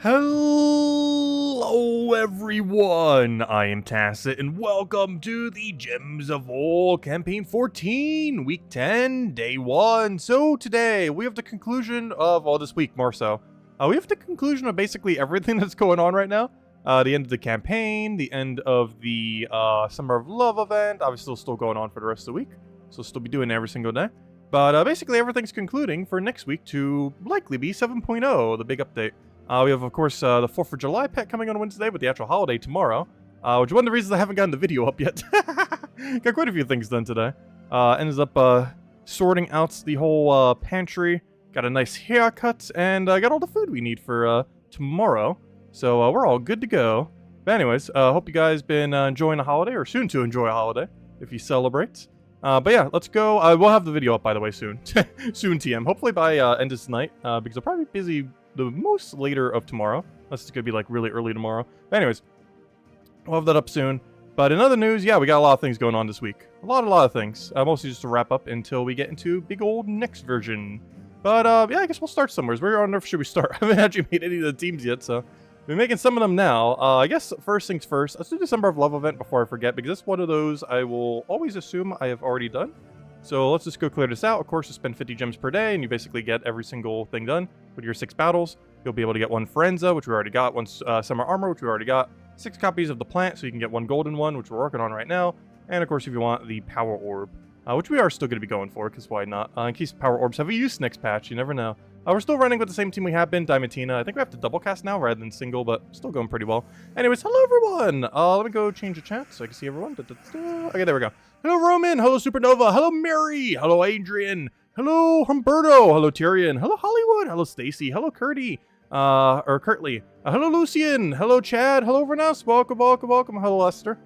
Hello everyone, I am Tacit and welcome to the Gems of Ore Campaign 14, Week 10, Day 1. So today, we have the conclusion of, this week more so, we have the conclusion of basically everything that's going on right now. The end of the campaign, the end of the Summer of Love event, obviously still going on for the rest of the week, so we'll still be doing it every single day. But basically everything's concluding for next week to likely be 7.0, the big update. We have, of course, the 4th of July pet coming on Wednesday, with the actual holiday tomorrow. Which is one of the reasons I haven't gotten the video up yet. Got quite a few things done today. Ends up sorting out the whole pantry. Got a nice haircut, and got all the food we need for tomorrow. So we're all good to go. But anyways, hope you guys been enjoying a holiday, or soon to enjoy a holiday, if you celebrate. But yeah, let's go. We'll have the video up, by the way, soon. Soon, TM. Hopefully by end of tonight, because I'll probably be busy the most later of tomorrow, unless it's gonna be like really early tomorrow. But anyways, we'll have that up soon. But in other news, yeah, we got a lot of things going on this week. A lot of things. Mostly just to wrap up until we get into big old next version. But yeah, I guess we'll start somewhere. Where on earth should we start? I haven't actually made any of the teams yet, so we're making some of them now. I guess first things first, let's do the Summer of Love event before I forget, because it's one of those I will always assume I have already done. So let's just go clear this out. Of course, you spend 50 gems per day, and you basically get every single thing done with your 6 battles. You'll be able to get 1 Forenza, which we already got, 1 Summer Armor, which we already got, 6 copies of the plant, so you can get 1 golden one, which we're working on right now, and of course, if you want, the Power Orb, which we are still going to be going for, because why not? In case Power Orbs have a use next patch, you never know. We're still running with the same team we have been, Diamantina. I think we have to double cast now rather than single, but still going pretty well. Anyways, hello everyone! Let me go change the chat so I can see everyone. Okay, there we go. Hello Roman, hello Supernova, hello Mary, hello Adrian, hello Humberto, hello Tyrion, hello Hollywood, hello Stacy, hello Curdy, Curtly, hello Lucian, hello Chad, hello Renas, welcome, hello Lester.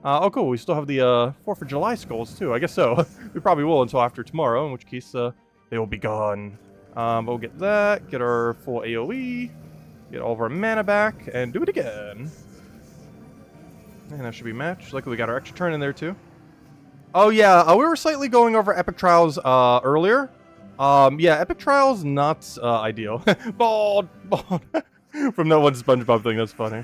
Oh cool, we still have the 4th of July skulls too, I guess so. We probably will until after tomorrow, in which case they will be gone. But we'll get that, get our full AoE, get all of our mana back, and do it again. And that should be matched. Luckily we got our extra turn in there too. Oh yeah, we were slightly going over Epic Trials earlier. Yeah, Epic Trials not ideal. Bald. From that one SpongeBob thing, that's funny.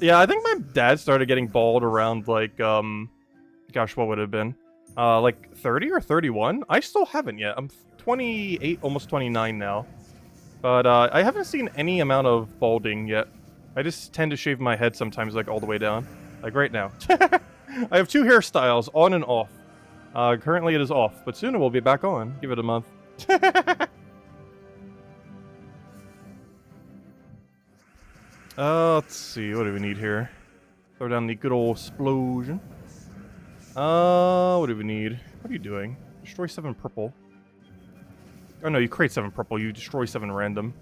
Yeah, I think my dad started getting bald around like, gosh, what would it have been? Like 30 or 31? I still haven't yet. I'm 28, almost 29 now. But I haven't seen any amount of balding yet. I just tend to shave my head sometimes, like all the way down. Like right now. I have 2 hairstyles, on and off. Currently it is off, but soon it will be back on. Give it a month. Let's see, what do we need here? Throw down the good old explosion. What do we need? What are you doing? Destroy 7 purple. Oh no, you create 7 purple, you destroy 7 random.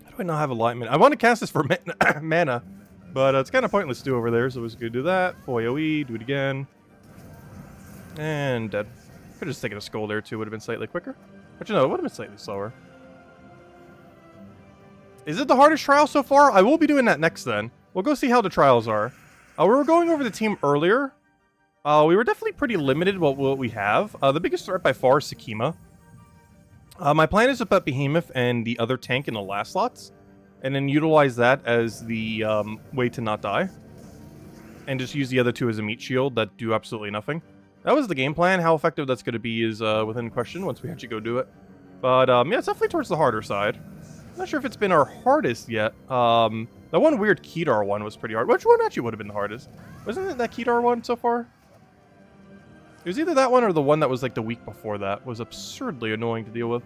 How do I not have alignment? I want to cast this for mana, but it's kind of pointless to do over there, so we're just going to do that. Full AoE, do it again. And dead. Could have just taken a skull there too, would have been slightly quicker. Actually no, it would have been slightly slower. Is it the hardest trial so far? I will be doing that next then. We'll go see how the trials are. We were going over the team earlier. We were definitely pretty limited what we have. The biggest threat by far is Sakima. My plan is to put Behemoth and the other tank in the last slots, and then utilize that as the way to not die. And just use the other 2 as a meat shield that do absolutely nothing. That was the game plan. How effective that's going to be is within question once we actually go do it. But yeah, it's definitely towards the harder side. Not sure if it's been our hardest yet. That one weird Kedar one was pretty hard. Which one actually would have been the hardest? Wasn't it that Kedar one so far? It was either that one or the one that was like the week before that. Was absurdly annoying to deal with.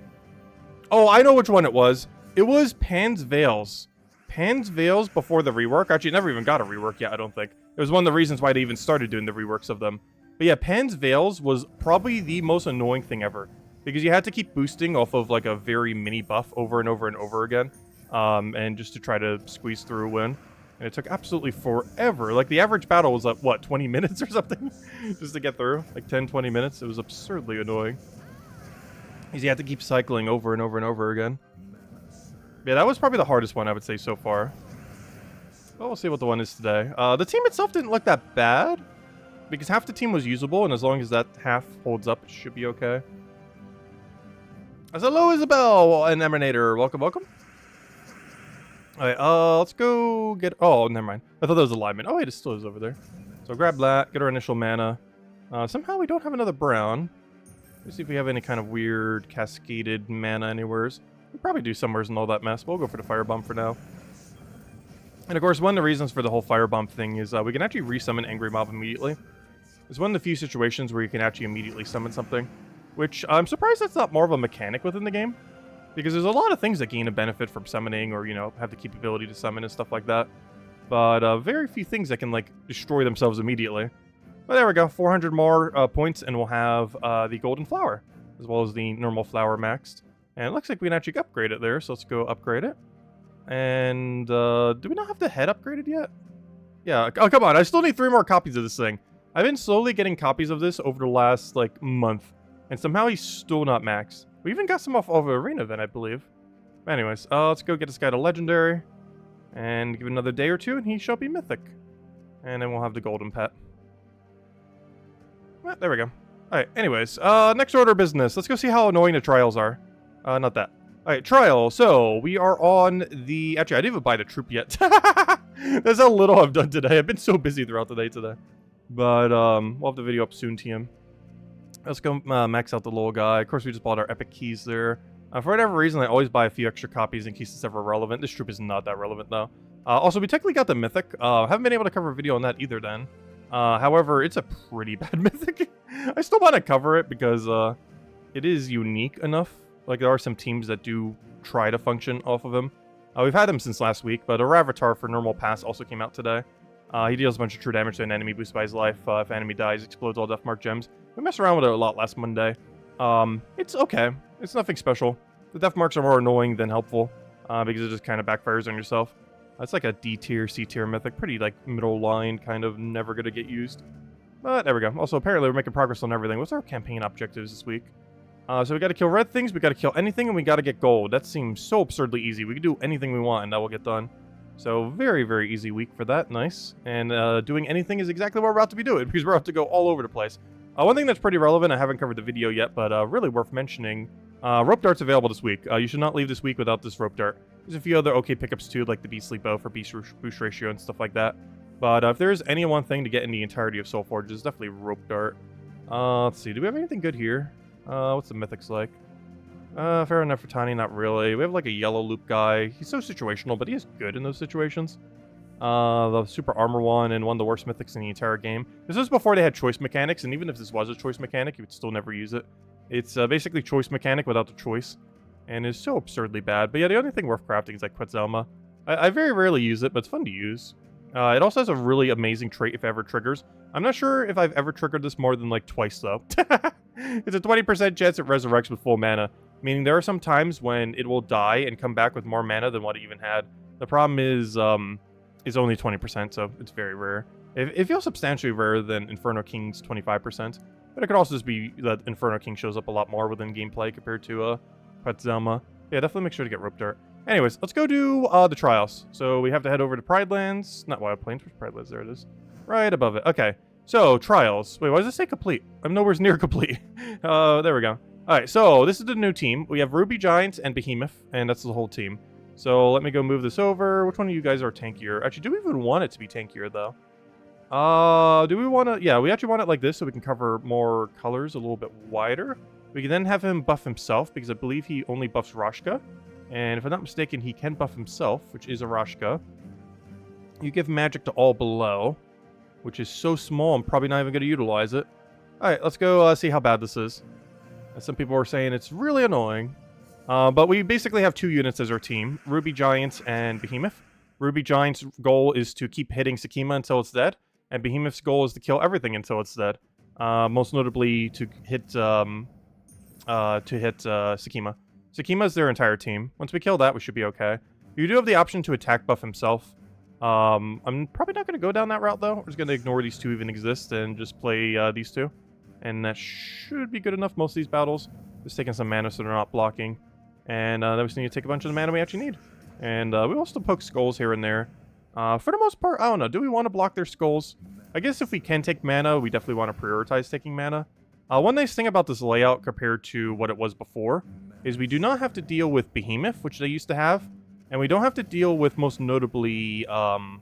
Oh, I know which one it was. It was Pan's Veils. Pan's Veils before the rework. Actually, it never even got a rework yet, I don't think. It was one of the reasons why they even started doing the reworks of them. But yeah, Pan's Veils was probably the most annoying thing ever. Because you had to keep boosting off of like a very mini buff over and over and over again. And just to try to squeeze through a win. And it took absolutely forever. Like the average battle was like, what, 20 minutes or something? Just to get through. Like 10, 20 minutes. It was absurdly annoying. Because you had to keep cycling over and over and over again. Yeah, that was probably the hardest one I would say so far. Well, we'll see what the one is today. The team itself didn't look that bad. Because half the team was usable, and as long as that half holds up, it should be okay. Hello, Isabel and Emanator. Welcome, welcome. Alright, let's go get... Oh, never mind. I thought that was a lineman. Oh, wait, it still is over there. So grab that, get our initial mana. Somehow we don't have another brown. Let's see if we have any kind of weird cascaded mana anywheres. We probably do somewheres in all that mess, but we'll go for the firebomb for now. And of course, one of the reasons for the whole firebomb thing is we can actually resummon Angry Mob immediately. It's one of the few situations where you can actually immediately summon something, which I'm surprised that's not more of a mechanic within the game. Because there's a lot of things that gain a benefit from summoning or, you know, have the capability to summon and stuff like that. But very few things that can, like, destroy themselves immediately. But there we go, 400 more points and we'll have the golden flower, as well as the normal flower maxed. And it looks like we can actually upgrade it there, so let's go upgrade it. And do we not have the head upgraded yet? Yeah, oh come on, I still need 3 more copies of this thing. I've been slowly getting copies of this over the last, like, month. And somehow he's still not maxed. We even got some off of Arena event, I believe. But anyways, let's go get this guy to Legendary. And give it another day or two, and he shall be Mythic. And then we'll have the Golden Pet. Well, there we go. Alright, anyways, next order of business. Let's go see how annoying the trials are. Not that. Alright, trial. So, we are on the... Actually, I didn't even buy the troop yet. That's how little I've done today. I've been so busy throughout the day today. But, we'll have the video up soon, TM. Let's go max out the little guy. Of course, we just bought our epic keys there. For whatever reason, I always buy a few extra copies in case it's ever relevant. This troop is not that relevant, though. Also, we technically got the mythic. Haven't been able to cover a video on that either, then. However, it's a pretty bad mythic. I still want to cover it because it is unique enough. Like, there are some teams that do try to function off of him. We've had him since last week, but a Ravatar for normal pass also came out today. He deals a bunch of true damage to an enemy, boosted by his life. If an enemy dies, explodes all Deathmark gems. We messed around with it a lot last Monday. It's okay. It's nothing special. The Deathmarks are more annoying than helpful, because it just kind of backfires on yourself. It's like a D tier, C tier mythic. Pretty, like, middle line, kind of never gonna get used. But there we go. Also, apparently we're making progress on everything. What's our campaign objectives this week? So we gotta kill red things, we gotta kill anything, and we gotta get gold. That seems so absurdly easy. We can do anything we want, and that will get done. So, very, very easy week for that. Nice. And doing anything is exactly what we're about to be doing, because we're about to go all over the place. One thing that's pretty relevant, I haven't covered the video yet, but really worth mentioning, rope dart's available this week. You should not leave this week without this rope dart. There's a few other okay pickups too, like the Beastly Bow for boost ratio and stuff like that. But if there's any one thing to get in the entirety of Soulforge, it's definitely rope dart. Let's see, do we have anything good here? What's the mythics like? Fair enough for Tiny, not really. We have like a yellow loop guy. He's so situational, but he is good in those situations. The super armor one and one of the worst mythics in the entire game. This was before they had choice mechanics, and even if this was a choice mechanic, you would still never use it. It's basically choice mechanic without the choice, and is so absurdly bad. But yeah, the only thing worth crafting is like Quetzalma. I very rarely use it, but it's fun to use. It also has a really amazing trait if it ever triggers. I'm not sure if I've ever triggered this more than like twice though. It's a 20% chance it resurrects with full mana. Meaning there are some times when it will die and come back with more mana than what it even had. The problem is, it's only 20%, so it's very rare. It feels substantially rarer than Inferno King's 25%, but it could also just be that Inferno King shows up a lot more within gameplay compared to Quetzalma. Yeah, definitely make sure to get Rope Dart. Anyways, let's go do the trials. So we have to head over to Pride Lands. Not Wild Plains, where's Pride Lands? There it is. Right above it. Okay, so trials. Wait, why does it say complete? I'm nowhere near complete. There we go. Alright, so this is the new team. We have Ruby Giant and Behemoth, and that's the whole team. So let me go move this over. Which one of you guys are tankier? Actually, do we even want it to be tankier, though? Do we want to... Yeah, we actually want it like this so we can cover more colors a little bit wider. We can then have him buff himself, because I believe he only buffs Rashka. And if I'm not mistaken, he can buff himself, which is a Rashka. You give magic to all below, which is so small I'm probably not even going to utilize it. Alright, let's go see how bad this is. Some people were saying it's really annoying. But we basically have 2 units as our team. Ruby Giant and Behemoth. Ruby Giant's goal is to keep hitting Sakima until it's dead. And Behemoth's goal is to kill everything until it's dead. Most notably to hit Sakima. Sakima is their entire team. Once we kill that, we should be okay. You do have the option to attack buff himself. I'm probably not going to go down that route, though. We're just going to ignore these 2 even exist and just play these 2. And that should be good enough most of these battles. Just taking some mana so they're not blocking. And then we just need to take a bunch of the mana we actually need. And we will still poke skulls here and there. For the most part, I don't know. Do we want to block their skulls? I guess if we can take mana, we definitely want to prioritize taking mana. One nice thing about this layout compared to what it was before is we do not have to deal with Behemoth, which they used to have. And we don't have to deal with, most notably, oh,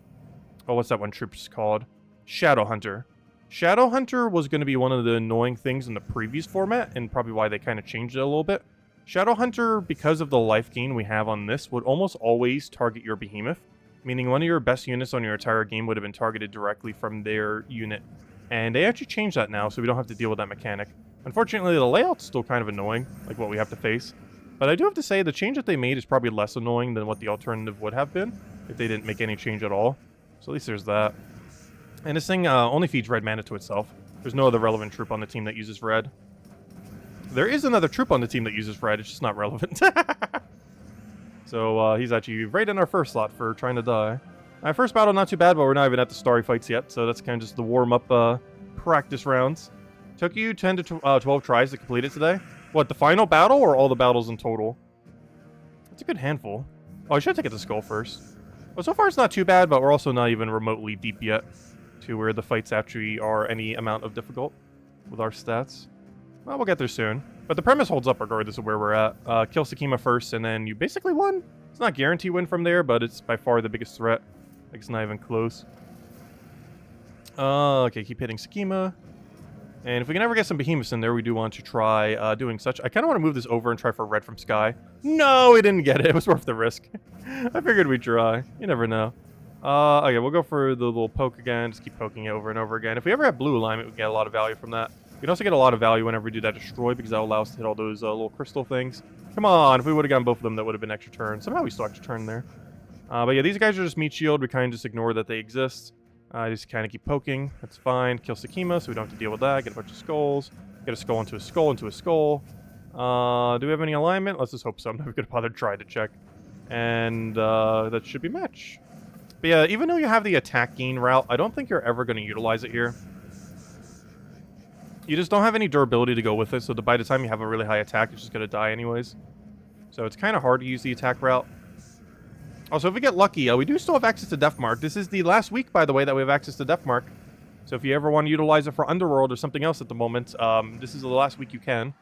what's that one troop's called? Shadowhunter. Shadowhunter was going to be one of the annoying things in the previous format, and probably why they kind of changed it a little bit. Shadowhunter, because of the life gain we have on this, would almost always target your behemoth, meaning one of your best units on your entire game would have been targeted directly from their unit. And they actually changed that now, so we don't have to deal with that mechanic. Unfortunately, the layout's still kind of annoying, like what we have to face. But I do have to say, the change that they made is probably less annoying than what the alternative would have been, if they didn't make any change at all. So at least there's that. And this thing only feeds red mana to itself. There's no other relevant troop on the team that uses red. There is another troop on the team that uses red, it's just not relevant. So he's actually right in our first slot for trying to die. My first battle, not too bad, but we're not even at the starry fights yet, so that's kind of just the warm-up practice rounds. Took you 10 to 12 tries to complete it today. What, the final battle or all the battles in total? That's a good handful. Oh, I should take it to Skull first. Well, so far it's not too bad, but we're also not even remotely deep yet to where the fights actually are any amount of difficult with our stats. Well, we'll get there soon. But the premise holds up regardless of where we're at. Kill Sakima first, and then you basically won. It's not guaranteed win from there, but it's by far the biggest threat. Like, it's not even close. Okay, keep hitting Sakima. And if we can ever get some behemoths in there, we do want to try doing such. I kind of want to move this over and try for red from Sky. No, we didn't get it. It was worth the risk. I figured we'd try. You never know. Okay, we'll go for the little poke again. Just keep poking it over and over again. If we ever have blue alignment, we get a lot of value from that. We can also get a lot of value whenever we do that destroy, because that will allow us to hit all those little crystal things. Come on, if we would have gotten both of them, that would have been extra turn. Somehow we still extra turn there. But yeah, these guys are just meat shield. We kind of just ignore that they exist. Just kind of keep poking. That's fine. Kill Sakima, so we don't have to deal with that. Get a bunch of skulls. Get a skull into a skull into a skull. Do we have any alignment? Let's just hope so. I'm not going to bother to try to check. And that should be match. But yeah, even though you have the attack gain route, I don't think you're ever going to utilize it here. You just don't have any durability to go with it, so by the time you have a really high attack, you're just going to die anyways. So it's kind of hard to use the attack route. Also, if we get lucky, we do still have access to Deathmark. This is the last week, by the way, that we have access to Deathmark. So if you ever want to utilize it for Underworld or something else at the moment, this is the last week you can.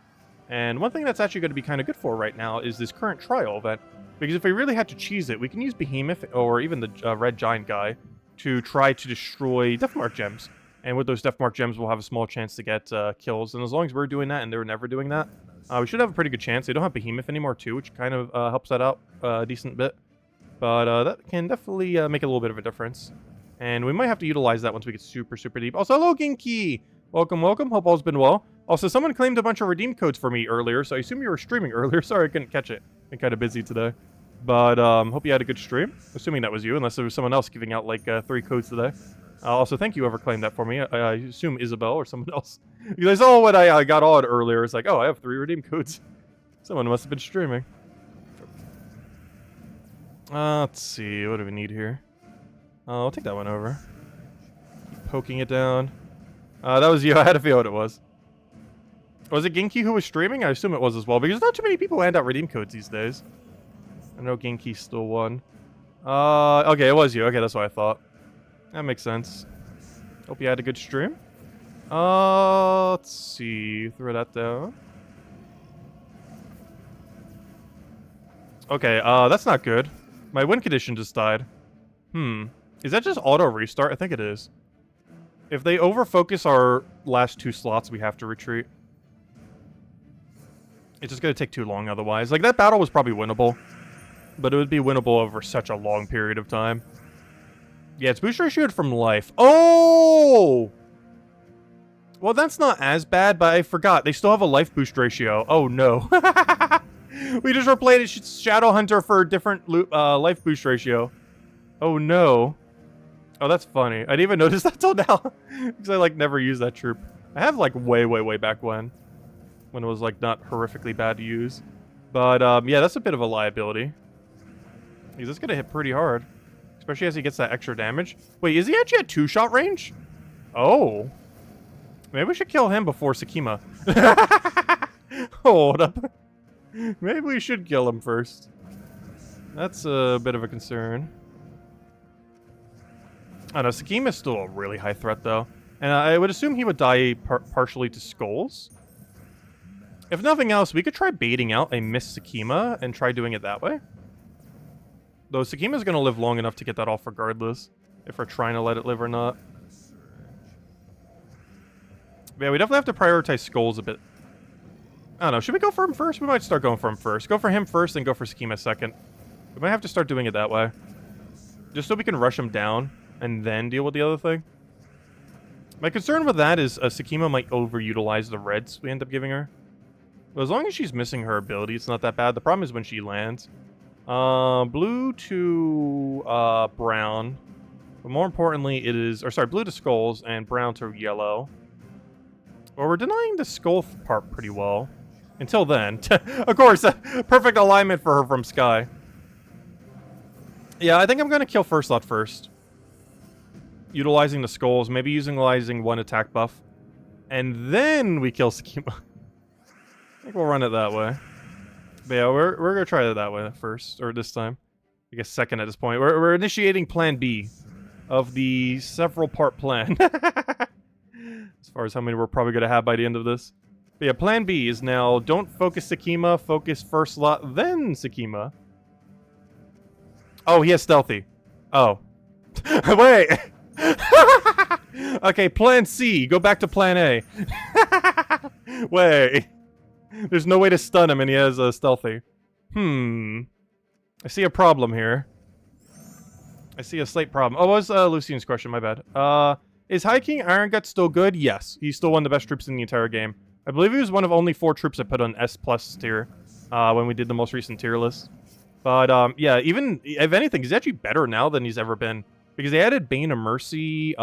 And one thing that's actually going to be kind of good for right now is this current trial event. Because if we really had to cheese it, we can use Behemoth or even the Red Giant guy to try to destroy Deathmark gems. And with those Deathmark gems, we'll have a small chance to get kills. And as long as we're doing that and they're never doing that, we should have a pretty good chance. They don't have Behemoth anymore too, which kind of helps that out a decent bit. But that can definitely make a little bit of a difference. And we might have to utilize that once we get super, super deep. Also, hello, Ginky! Welcome, welcome. Hope all's been well. Also, someone claimed a bunch of redeem codes for me earlier, so I assume you were streaming earlier. Sorry, I couldn't catch it. Been kind of busy today. But hope you had a good stream. Assuming that was you, unless there was someone else giving out like 3 codes today. Also, thank you whoever claimed that for me. I assume Isabel or someone else. You guys saw what I got odd earlier. It's like, oh, I have 3 redeem codes. Someone must have been streaming. Let's see. What do we need here? I'll take that one over. Keep poking it down. That was you. I had a feeling it was. Was it Ginky who was streaming? I assume it was as well, because not too many people hand out redeem codes these days. I know Ginky still won. Okay, it was you. Okay, that's what I thought. That makes sense. Hope you had a good stream. Let's see. Throw that down. Okay, that's not good. My win condition just died. Is that just auto restart? I think it is. If they overfocus our last 2 slots, we have to retreat. It's just going to take too long otherwise. Like, that battle was probably winnable. But it would be winnable over such a long period of time. Yeah, it's boost ratioed from life. Oh! Well, that's not as bad, but I forgot. They still have a life boost ratio. Oh, no. We just replaced Shadowhunter for a different life boost ratio. Oh, no. Oh, that's funny. I didn't even notice that till now. Because I, like, never used that troop. I have, like, way, way, way back when. When it was, like, not horrifically bad to use. But, yeah, that's a bit of a liability. Because it's going to hit pretty hard. Especially as he gets that extra damage. Wait, is he actually at 2-shot range? Oh. Maybe we should kill him before Sakima. Hold up. Maybe we should kill him first. That's a bit of a concern. I don't know, Sakima's still a really high threat, though. And I would assume he would die partially to skulls. If nothing else, we could try baiting out a Miss Sakima and try doing it that way. Though Sekima's gonna live long enough to get that off regardless, if we're trying to let it live or not. But yeah, we definitely have to prioritize skulls a bit. I don't know, should we go for him first? We might start going for him first. Go for him first, then go for Sekima second. We might have to start doing it that way. Just so we can rush him down, and then deal with the other thing. My concern with that is Sekima might overutilize the reds we end up giving her. But as long as she's missing her ability, it's not that bad. The problem is when she lands. Blue to brown. But more importantly, it is... Or sorry, blue to skulls and brown to yellow. Well, we're denying the skull part pretty well. Until then. Of course, perfect alignment for her from Sky. Yeah, I think I'm going to kill First Lot first. Utilizing the skulls, maybe utilizing one attack buff. And then we kill Sekima. I think we'll run it that way. But yeah, we're going to try it that way first, or this time. I guess second at this point. We're initiating plan B of the several part plan. As far as how many we're probably going to have by the end of this. But yeah, plan B is now don't focus Sekima, focus First Lot, then Sekima. Oh, he has stealthy. Oh. Wait! Okay, plan C. Go back to plan A. Wait. There's no way to stun him and he has stealthy. I see a problem here. I see a slight problem. Oh, what was Lucian's question? My bad. Is High King Iron Gut still good? Yes. He's still one of the best troops in the entire game. I believe he was one of only 4 troops I put on S+ tier when we did the most recent tier list. But, yeah, even, if anything, he's actually better now than he's ever been. Because they added Bane of Mercy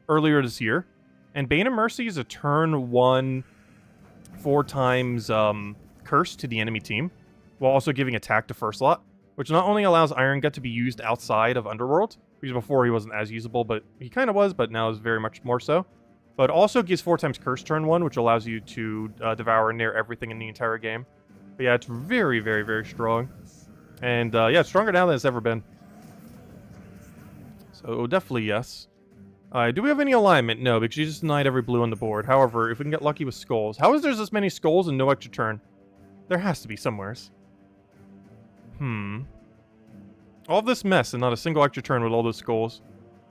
earlier this year. And Bane of Mercy is a turn 1 4 times curse to the enemy team. While also giving attack to First Lot. Which not only allows Iron Gut to be used outside of Underworld. Because before he wasn't as usable, but he kind of was, but now is very much more so. But also gives 4 times curse turn 1, which allows you to devour near everything in the entire game. But yeah, it's very, very, very strong. And yeah, it's stronger now than it's ever been. So definitely yes. Do we have any alignment? No, because you just denied every blue on the board. However, if we can get lucky with skulls. How is there this many skulls and no extra turn? There has to be somewheres. All this mess and not a single extra turn with all those skulls.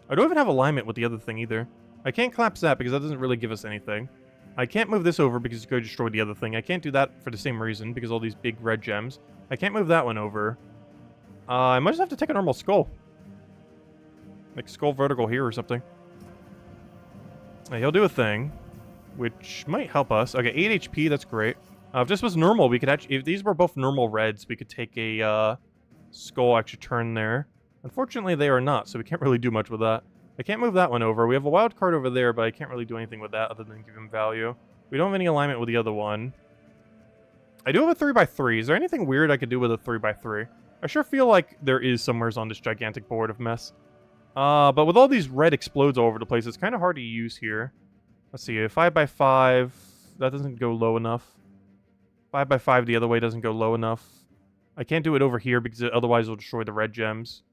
I don't even have alignment with the other thing either. I can't collapse that because that doesn't really give us anything. I can't move this over because it's going to destroy the other thing. I can't do that for the same reason because all these big red gems. I can't move that one over. I might just have to take a normal skull. Like skull vertical here or something. He'll do a thing, which might help us. Okay, 8 HP, that's great. If this was normal, we could actually... If these were both normal reds, we could take a skull extra turn there. Unfortunately, they are not, so we can't really do much with that. I can't move that one over. We have a wild card over there, but I can't really do anything with that other than give him value. We don't have any alignment with the other one. I do have a 3x3. Is there anything weird I could do with a 3x3? I sure feel like there is somewheres on this gigantic board of mess. But with all these red explodes all over the place, it's kind of hard to use here. Let's see, a 5x5, that doesn't go low enough. 5x5 the other way doesn't go low enough. I can't do it over here because otherwise it'll destroy the red gems.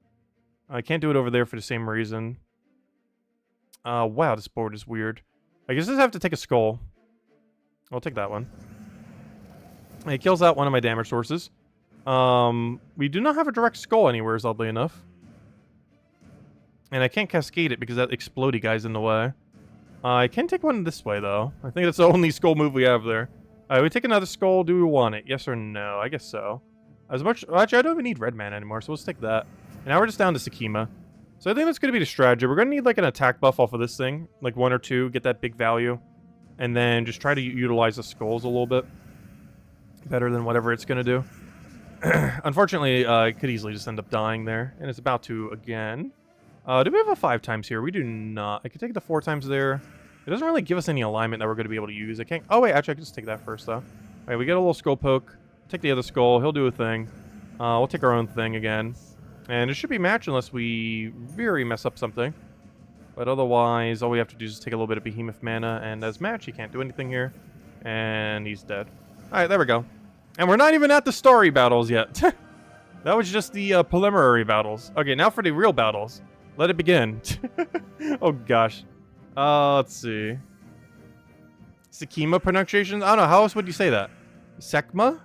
I can't do it over there for the same reason. Wow, this board is weird. I guess I just have to take a skull. I'll take that one. It kills out one of my damage sources. We do not have a direct skull anywhere, oddly enough. And I can't cascade it because that explodey guy's in the way. I can take one this way, though. I think that's the only skull move we have there. We take another skull. Do we want it? Yes or no? I guess so. As much... Actually, I don't even need red mana anymore, so let's take that. And now we're just down to Sekima. So I think that's going to be the strategy. We're going to need, like, an attack buff off of this thing. Like, 1 or 2. Get that big value. And then just try to utilize the skulls a little bit. Better than whatever it's going to do. Unfortunately, it could easily just end up dying there. And it's about to again. Do we have a 5 times here? We do not. I could take the 4 times there. It doesn't really give us any alignment that we're going to be able to use. I can't... Oh, wait. Actually, I can just take that first, though. All right, we get a little skull poke. Take the other skull. He'll do a thing. We'll take our own thing again. And it should be match unless we very mess up something. But otherwise, all we have to do is take a little bit of Behemoth mana. And as match, he can't do anything here. And he's dead. Alright, there we go. And we're not even at the starry battles yet. That was just the preliminary battles. Okay, now for the real battles. Let it begin. Oh, gosh. Let's see. Sekima pronunciations? I don't know. How else would you say that? Sekma?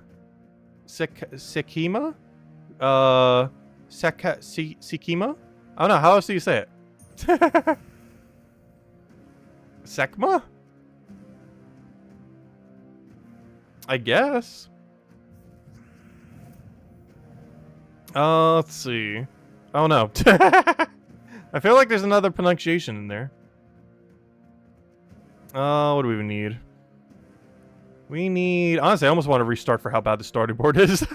Sekima? Sekima? I don't know, how else do you say it? Sekma? I guess. Let's see. Oh no. I feel like there's another pronunciation in there. What do we even need? We need... Honestly, I almost want to restart for how bad the starting board is.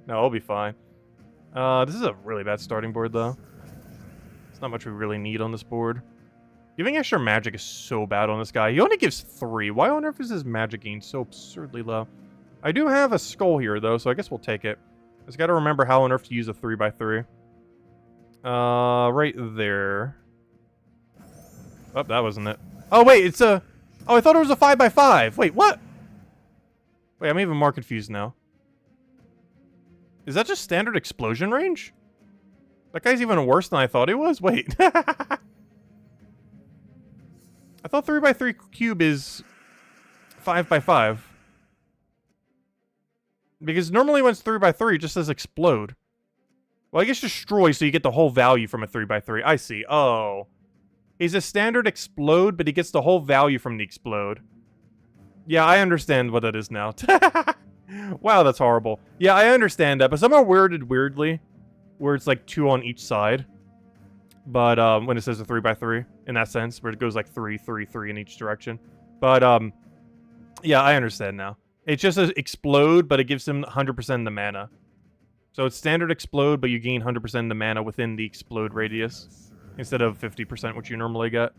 No, I'll be fine. This is a really bad starting board, though. There's not much we really need on this board. Giving extra magic is so bad on this guy. He only gives 3. Why on earth is his magic gain so absurdly low? I do have a skull here, though, so I guess we'll take it. Just gotta remember how on earth to use a 3x3. Right there. Oh, that wasn't it. Oh, wait, it's a... Oh, I thought it was a 5x5. Wait, what? Wait, I'm even more confused now. Is that just standard explosion range? That guy's even worse than I thought he was? Wait. I thought 3x3 cube is 5x5. Because normally when it's 3x3, it just says explode. Well, I guess destroy so you get the whole value from a 3x3. I see. Oh. He's a standard explode, but he gets the whole value from the explode. Yeah, I understand what that is now. Wow, that's horrible. Yeah, I understand that, but some are worded weirdly, where it's like 2 on each side. But when it says a 3x3, in that sense, where it goes like 3, 3, 3 in each direction. But yeah, I understand now. It just says explode, but it gives him 100% the mana. So it's standard explode, but you gain 100% the mana within the explode radius, instead of 50%, which you normally get.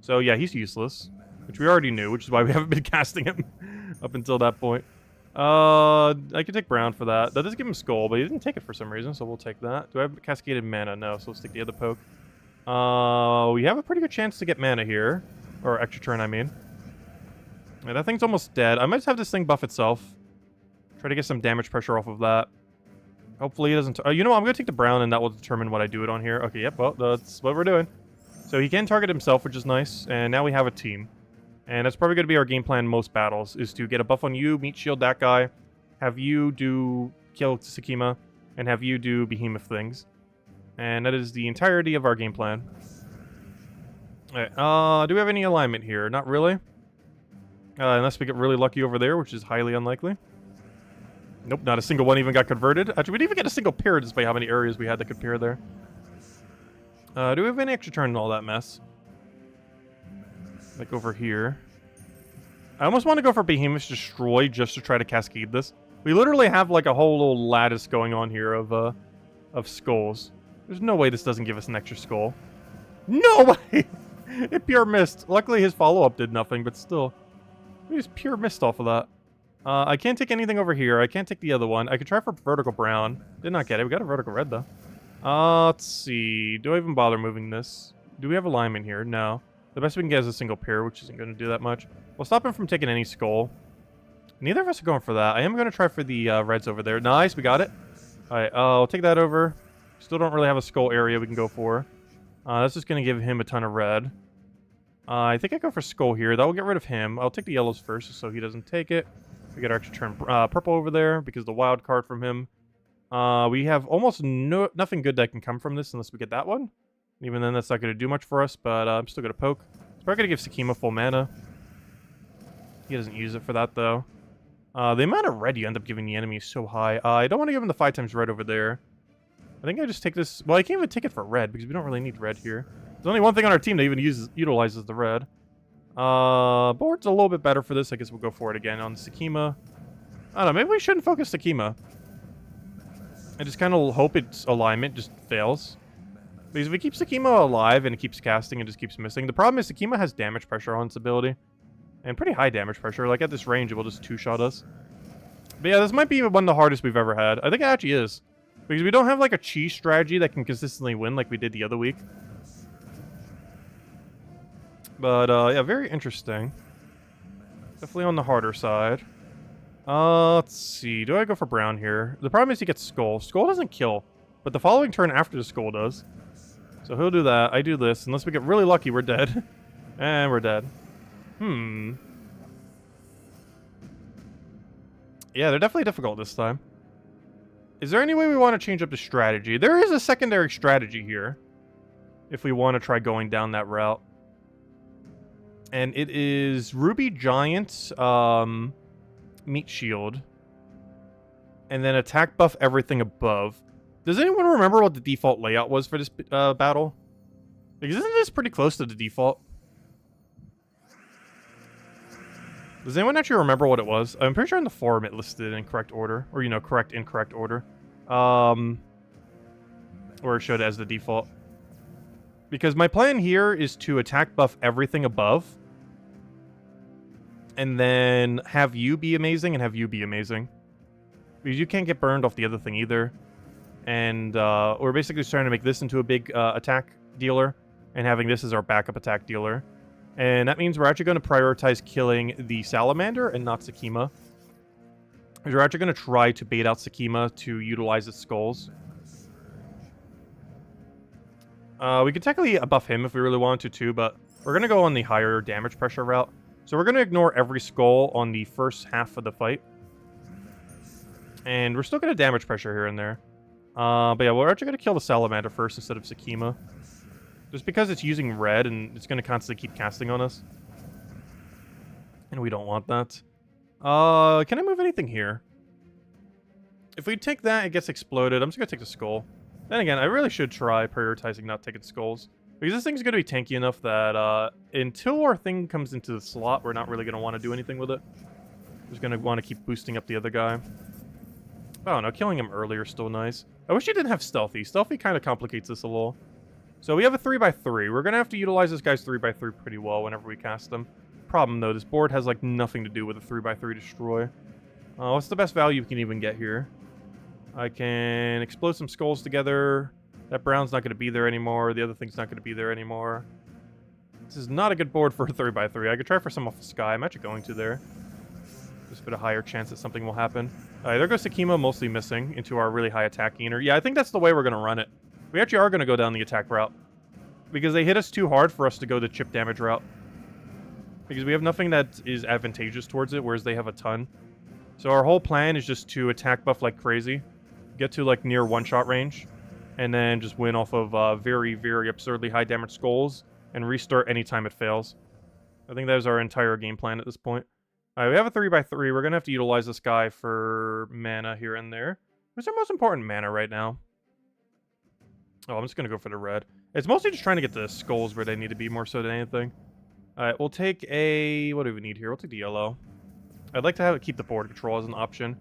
So yeah, he's useless, which we already knew, which is why we haven't been casting him up until that point. I could take Brown for that. That does give him Skull, but he didn't take it for some reason, so we'll take that. Do I have Cascaded Mana? No, so let's take the other poke. We have a pretty good chance to get mana here. Or extra turn, I mean. Yeah, that thing's almost dead. I might just have this thing buff itself. Try to get some damage pressure off of that. Hopefully he doesn't... you know what? I'm going to take the Brown, and that will determine what I do it on here. Okay, yep, well, that's what we're doing. So he can target himself, which is nice. And now we have a team. And that's probably going to be our game plan most battles, is to get a buff on you, meat shield that guy, have you do kill Sekima, and have you do behemoth things. And that is the entirety of our game plan. Alright, do we have any alignment here? Not really. Unless we get really lucky over there, which is highly unlikely. Nope, not a single one even got converted. Actually, we didn't even get a single pair despite how many areas we had that could pair there. Do we have any extra turn in all that mess? Like over here. I almost want to go for Behemoth's Destroy just to try to cascade this. We literally have like a whole little lattice going on here of skulls. There's no way this doesn't give us an extra skull. No way! It pure missed. Luckily his follow-up did nothing, but still. We just pure missed off of that. I can't take anything over here. I can't take the other one. I could try for Vertical Brown. Did not get it. We got a Vertical Red though. Let's see. Do I even bother moving this? Do we have alignment here? No. The best we can get is a single pair, which isn't going to do that much. We'll stop him from taking any skull. Neither of us are going for that. I am going to try for the reds over there. Nice, we got it. Alright, I'll take that over. Still don't really have a skull area we can go for. That's just going to give him a ton of red. I think I go for skull here. That will get rid of him. I'll take the yellows first so he doesn't take it. We get our extra turn purple over there because the wild card from him. We have almost nothing good that can come from this unless we get that one. Even then, that's not going to do much for us, but I'm still going to poke. It's probably going to give Sekima full mana. He doesn't use it for that, though. The amount of red you end up giving the enemy is so high. I don't want to give him the 5 times red over there. I think I just take this... Well, I can't even take it for red, because we don't really need red here. There's only one thing on our team that even utilizes the red. Board's a little bit better for this. I guess we'll go for it again on Sekima. I don't know, maybe we shouldn't focus Sekima. I just kind of hope its alignment just fails. Because if we keep Sekima alive and it keeps casting and just keeps missing, the problem is Sekima has damage pressure on its ability. And pretty high damage pressure. Like at this range, it will just 2-shot us. But yeah, this might be one of the hardest we've ever had. I think it actually is. Because we don't have like a cheese strategy that can consistently win like we did the other week. But yeah, very interesting. Definitely on the harder side. Let's see. Do I go for Brown here? The problem is he gets Skull. Skull doesn't kill. But the following turn after the Skull does. So he'll do that. I do this. Unless we get really lucky, we're dead. And we're dead. Yeah, they're definitely difficult this time. Is there any way we want to change up the strategy? There is a secondary strategy here. If we want to try going down that route. And it is Ruby Giant, Meat Shield. And then attack buff everything above. Does anyone remember what the default layout was for this battle? Because isn't this pretty close to the default? Does anyone actually remember what it was? I'm pretty sure in the forum it listed in correct order. Or, you know, correct, incorrect order. Or it showed as the default. Because my plan here is to attack buff everything above. And then have you be amazing and have you be amazing. Because you can't get burned off the other thing either. And we're basically trying to make this into a big attack dealer. And having this as our backup attack dealer. And that means we're actually going to prioritize killing the Salamander and not Sakima. Because we're actually going to try to bait out Sakima to utilize its skulls. We could technically buff him if we really wanted to too, but we're going to go on the higher damage pressure route. So we're going to ignore every skull on the first half of the fight. And we're still going to damage pressure here and there. But yeah, we're actually going to kill the Salamander first instead of Sakima. Just because it's using red and it's going to constantly keep casting on us. And we don't want that. Can I move anything here? If we take that, it gets exploded. I'm just going to take the skull. Then again, I really should try prioritizing not taking skulls. Because this thing's going to be tanky enough that until our thing comes into the slot, we're not really going to want to do anything with it. We're just going to want to keep boosting up the other guy. I don't know, killing him earlier is still nice. I wish he didn't have Stealthy. Stealthy kind of complicates this a little. So we have a 3x3. We're going to have to utilize this guy's 3x3 pretty well whenever we cast him. Problem, though, this board has, like, nothing to do with a 3x3 destroy. What's the best value we can even get here? I can explode some skulls together. That brown's not going to be there anymore. The other thing's not going to be there anymore. This is not a good board for a 3x3. I could try for some off the sky. I'm actually going to there. Just a bit of higher chance that something will happen. Alright, there goes Sakima, mostly missing, into our really high attack gainer. Yeah, I think that's the way we're going to run it. We actually are going to go down the attack route. Because they hit us too hard for us to go the chip damage route. Because we have nothing that is advantageous towards it, whereas they have a ton. So our whole plan is just to attack buff like crazy. Get to, like, near one-shot range. And then just win off of very, very absurdly high damage skulls. And restart anytime it fails. I think that is our entire game plan at this point. Alright, we have a 3x3. We're going to have to utilize this guy for mana here and there. What's our most important mana right now? Oh, I'm just going to go for the red. It's mostly just trying to get the skulls where they need to be more so than anything. Alright, we'll take a... What do we need here? We'll take the yellow. I'd like to have it keep the board control as an option.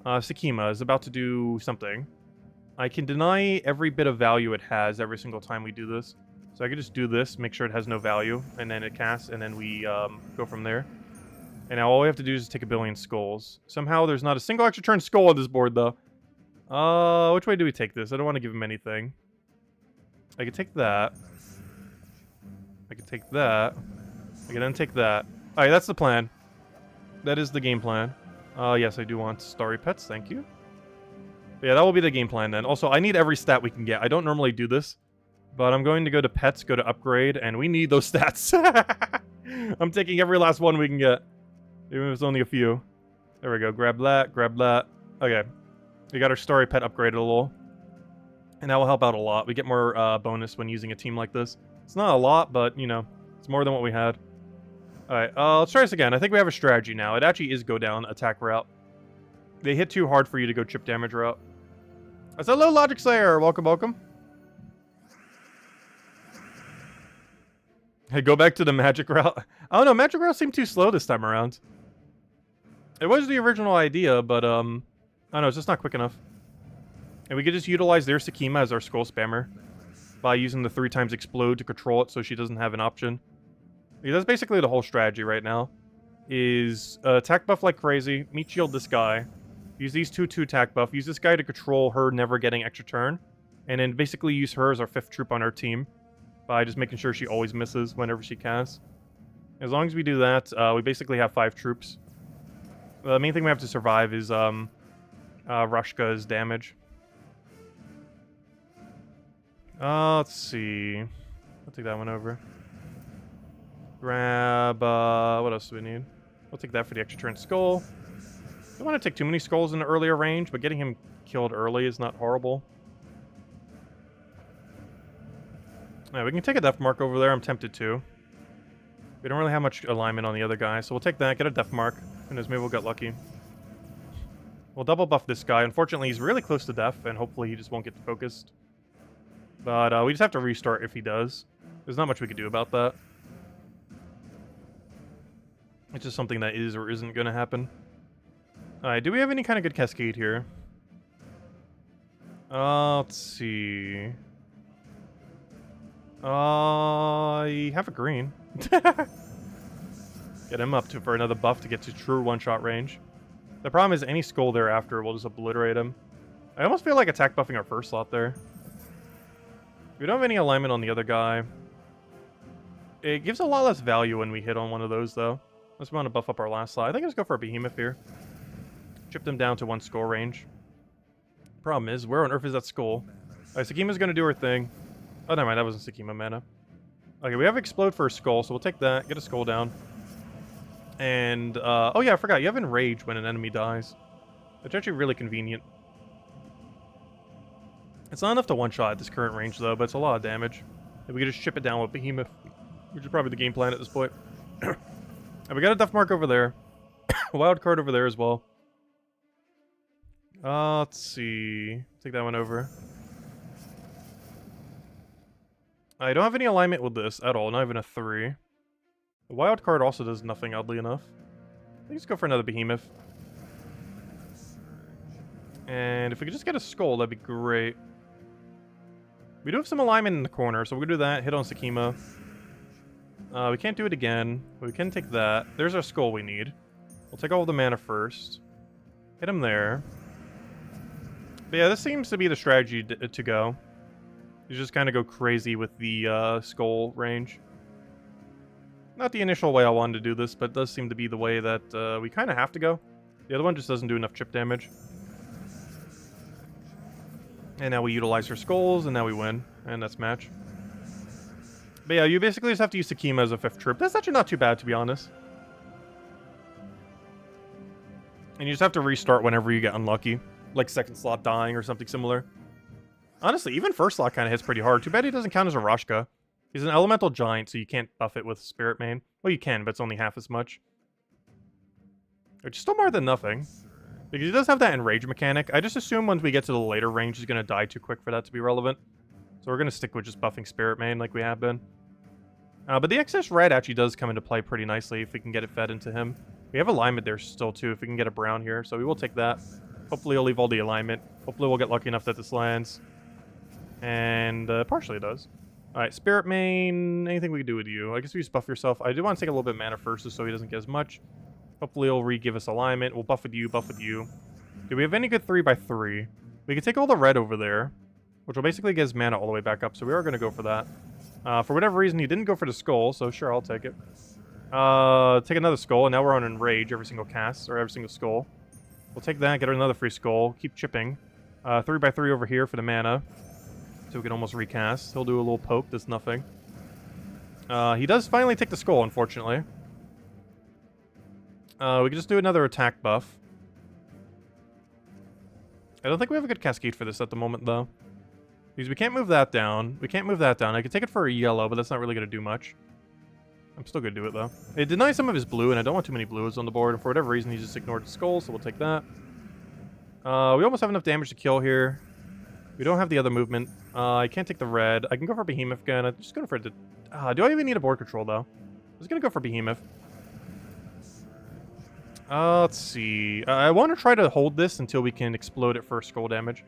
Sakima is about to do something. I can deny every bit of value it has every single time we do this. So I can just do this, make sure it has no value, and then it casts, and then we go from there. And now all we have to do is take a billion skulls. Somehow there's not a single extra turn skull on this board, though. Which way do we take this? I don't want to give him anything. I could take that. I could take that. I can then take that. Alright, that's the plan. That is the game plan. Yes, I do want Starry Pets, thank you. But yeah, that will be the game plan then. Also, I need every stat we can get. I don't normally do this. But I'm going to go to Pets, go to Upgrade, and we need those stats. I'm taking every last one we can get. Even if it's only a few. There we go, grab that, grab that. Okay. We got our Starry Pet upgraded a little. And that will help out a lot. We get more bonus when using a team like this. It's not a lot, but, you know, it's more than what we had. Alright, let's try this again. I think we have a strategy now. It actually is go down attack route. They hit too hard for you to go chip damage route. That's hello, Logic Slayer. Welcome, welcome. Hey, go back to the magic route. I don't know, magic route seemed too slow this time around. It was the original idea, but, I don't know, it's just not quick enough. And we could just utilize their Sakima as our skull spammer by using the 3x explode to control it so she doesn't have an option. Yeah, that's basically the whole strategy right now. Is attack buff like crazy, meat shield this guy, use these two attack buff, use this guy to control her never getting extra turn, and then basically use her as our 5th troop on our team by just making sure she always misses whenever she casts. As long as we do that, we basically have 5 troops. The main thing we have to survive is Rushka's damage. Let's see. I'll take that one over. Grab, what else do we need? We'll take that for the extra turn skull. don't want to take too many skulls in the earlier range, but getting him killed early is not horrible. Yeah, we can take a death mark over there. I'm tempted to. We don't really have much alignment on the other guy, so we'll take that, get a death mark. Who knows, maybe we'll get lucky. We'll double buff this guy. Unfortunately, he's really close to death, and hopefully he just won't get focused. But we just have to restart if he does. There's not much we could do about that. It's just something that is or isn't going to happen. Alright, do we have any kind of good cascade here? Let's see. I have a green. Get him up for another buff to get to true one-shot range. The problem is any skull thereafter will just obliterate him. I almost feel like attack buffing our first slot there. We don't have any alignment on the other guy. It gives a lot less value when we hit on one of those, though. Let's want to buff up our last slot. I think let's go for a behemoth here. Chip them down to 1 skull range. Problem is, where on earth is that skull? Alright, Sakima's gonna do her thing. Oh, never mind, that wasn't Sakima mana. Okay, we have Explode for a skull, so we'll take that, get a skull down. And, oh yeah, I forgot, you have Enrage when an enemy dies. That's actually really convenient. It's not enough to one-shot at this current range, though, but it's a lot of damage. And we can just chip it down with Behemoth, which is probably the game plan at this point. And we got a death mark over there. A wild card over there as well. Let's see. Take that one over. I don't have any alignment with this at all, not even a 3. The wild card also does nothing, oddly enough. Let's go for another behemoth. And if we could just get a skull, that'd be great. We do have some alignment in the corner, so we're gonna do that, hit on Sakima. We can't do it again, but we can take that. There's our skull we need. We'll take all the mana first. Hit him there. But yeah, this seems to be the strategy to go. You just kind of go crazy with the skull range. Not the initial way I wanted to do this, but it does seem to be the way that we kind of have to go. The other one just doesn't do enough chip damage. And now we utilize her skulls, and now we win. And that's match. But yeah, you basically just have to use Sakima as a 5th troop. That's actually not too bad, to be honest. And you just have to restart whenever you get unlucky. Like 2nd slot dying or something similar. Honestly, even 1st slot kind of hits pretty hard. Too bad he doesn't count as a Rashka. He's an elemental giant, so you can't buff it with Spirit Main. Well, you can, but it's only half as much. Which is still more than nothing. Because he does have that Enrage mechanic. I just assume once we get to the later range, he's going to die too quick for that to be relevant. So we're going to stick with just buffing Spirit Main like we have been. But the excess red actually does come into play pretty nicely if we can get it fed into him. We have alignment there still, too, if we can get a brown here. So we will take that. Hopefully he'll leave all the alignment. Hopefully we'll get lucky enough that this lands. And partially does. Alright, Spirit Main, anything we can do with you? I guess we just buff yourself. I do want to take a little bit of mana first just so he doesn't get as much. Hopefully he'll re-give us alignment. We'll buff with you, buff with you. Do we have any good 3x3? We can take all the red over there, which will basically get his mana all the way back up, so we are going to go for that. For whatever reason, he didn't go for the skull, so sure, I'll take it. Take another skull, and now we're on Enrage every single cast, or every single skull. We'll take that, get another free skull, keep chipping. 3x3 over here for the mana. So we can almost recast. He'll do a little poke, does nothing. He does finally take the skull, unfortunately. We can just do another attack buff. I don't think we have a good cascade for this at the moment, though. Because we can't move that down. We can't move that down. I could take it for a yellow, but that's not really going to do much. I'm still going to do it, though. It denies some of his blue, and I don't want too many blues on the board. And for whatever reason, he just ignored the skull, so we'll take that. We almost have enough damage to kill here. We don't have the other movement. I can't take the red. I can go for Behemoth again. I'm just going for it to... do I even need a board control, though? I was going to go for Behemoth. Let's see. I want to try to hold this until we can explode it for skull damage.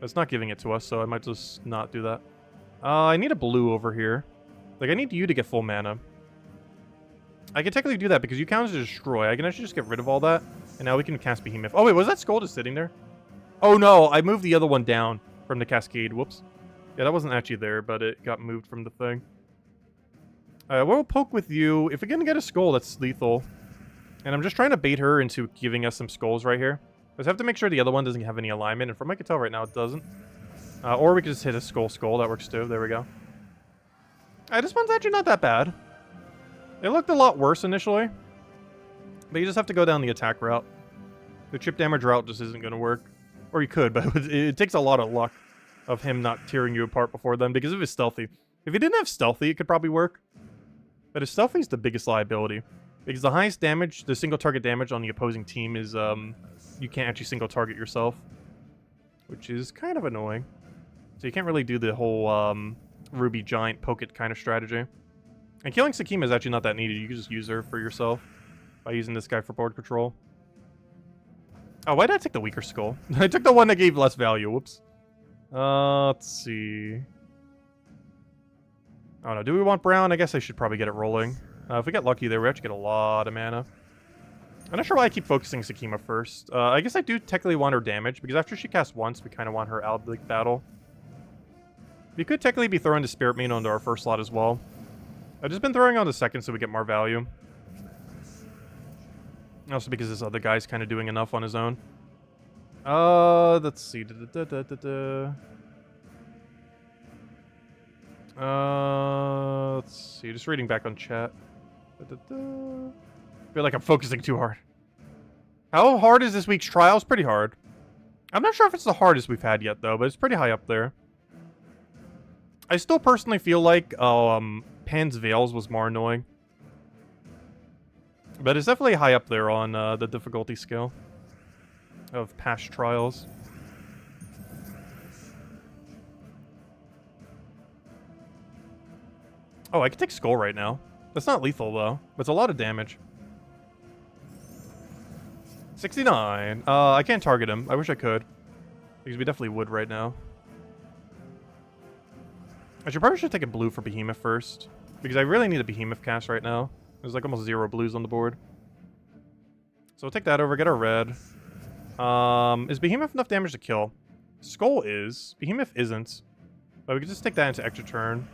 It's not giving it to us, so I might just not do that. I need a blue over here. Like, I need you to get full mana. I can technically do that because you count as a destroy. I can actually just get rid of all that, and now we can cast Behemoth. Oh, wait, was that skull just sitting there? Oh, no, I moved the other one down from the cascade. Whoops. Yeah, that wasn't actually there, but it got moved from the thing. We'll poke with you. If we can get a skull, that's lethal. And I'm just trying to bait her into giving us some skulls right here. I just have to make sure the other one doesn't have any alignment, and from what I can tell right now, it doesn't. Or we could just hit a skull. That works too. There we go. This one's actually not that bad. It looked a lot worse initially. But you just have to go down the attack route. The chip damage route just isn't going to work. Or you could, but it takes a lot of luck of him not tearing you apart before then because of his stealthy. If he didn't have stealthy, it could probably work. But his stealthy is the biggest liability. Because the highest damage, the single target damage on the opposing team is, you can't actually single target yourself. Which is kind of annoying. So you can't really do the whole, Ruby Giant poke it kind of strategy. And killing Sakima is actually not that needed. You can just use her for yourself by using this guy for board control. Oh, why did I take the weaker skull? I took the one that gave less value. Whoops. Let's see. Oh no, do we want brown? I guess I should probably get it rolling. If we get lucky there, we actually get a lot of mana. I'm not sure why I keep focusing Sakima first. I guess I do technically want her damage, because after she casts once, we kind of want her out of the battle. We could technically be throwing the Spirit Main onto our first slot as well. I've just been throwing on the second so we get more value. Also because this other guy's kind of doing enough on his own. Let's see. Let's see. Just reading back on chat. I feel like I'm focusing too hard. How hard is this week's trial? It's pretty hard. I'm not sure if it's the hardest we've had yet, though, but it's pretty high up there. I still personally feel like Pan's Veils was more annoying. But it's definitely high up there on the difficulty scale of past trials. Oh, I can take Skull right now. That's not lethal, though. But it's a lot of damage. 69. I can't target him. I wish I could. Because we definitely would right now. I probably should take a blue for Behemoth first. Because I really need a Behemoth cast right now. There's like almost 0 blues on the board. So we'll take that over, get our red. Is Behemoth enough damage to kill? Skull is. Behemoth isn't. But we can just take that into extra turn.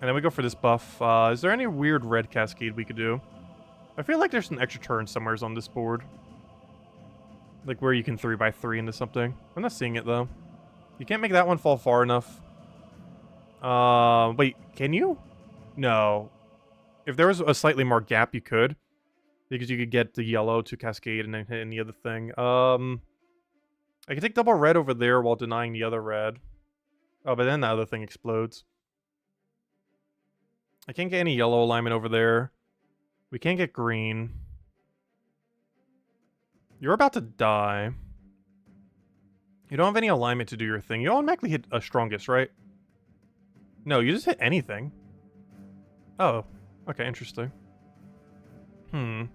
And then we go for this buff. Is there any weird red cascade we could do? I feel like there's an extra turn somewhere on this board. Like where you can 3x3 into something. I'm not seeing it though. You can't make that one fall far enough. Wait, can you? No. If there was a slightly more gap, you could. Because you could get the yellow to cascade and then hit any other thing. I can take double red over there while denying the other red. Oh, but then the other thing explodes. I can't get any yellow alignment over there. We can't get green. You're about to die. You don't have any alignment to do your thing. You automatically hit a strongest, right? No, you just hit anything. Oh. Okay, interesting. I'm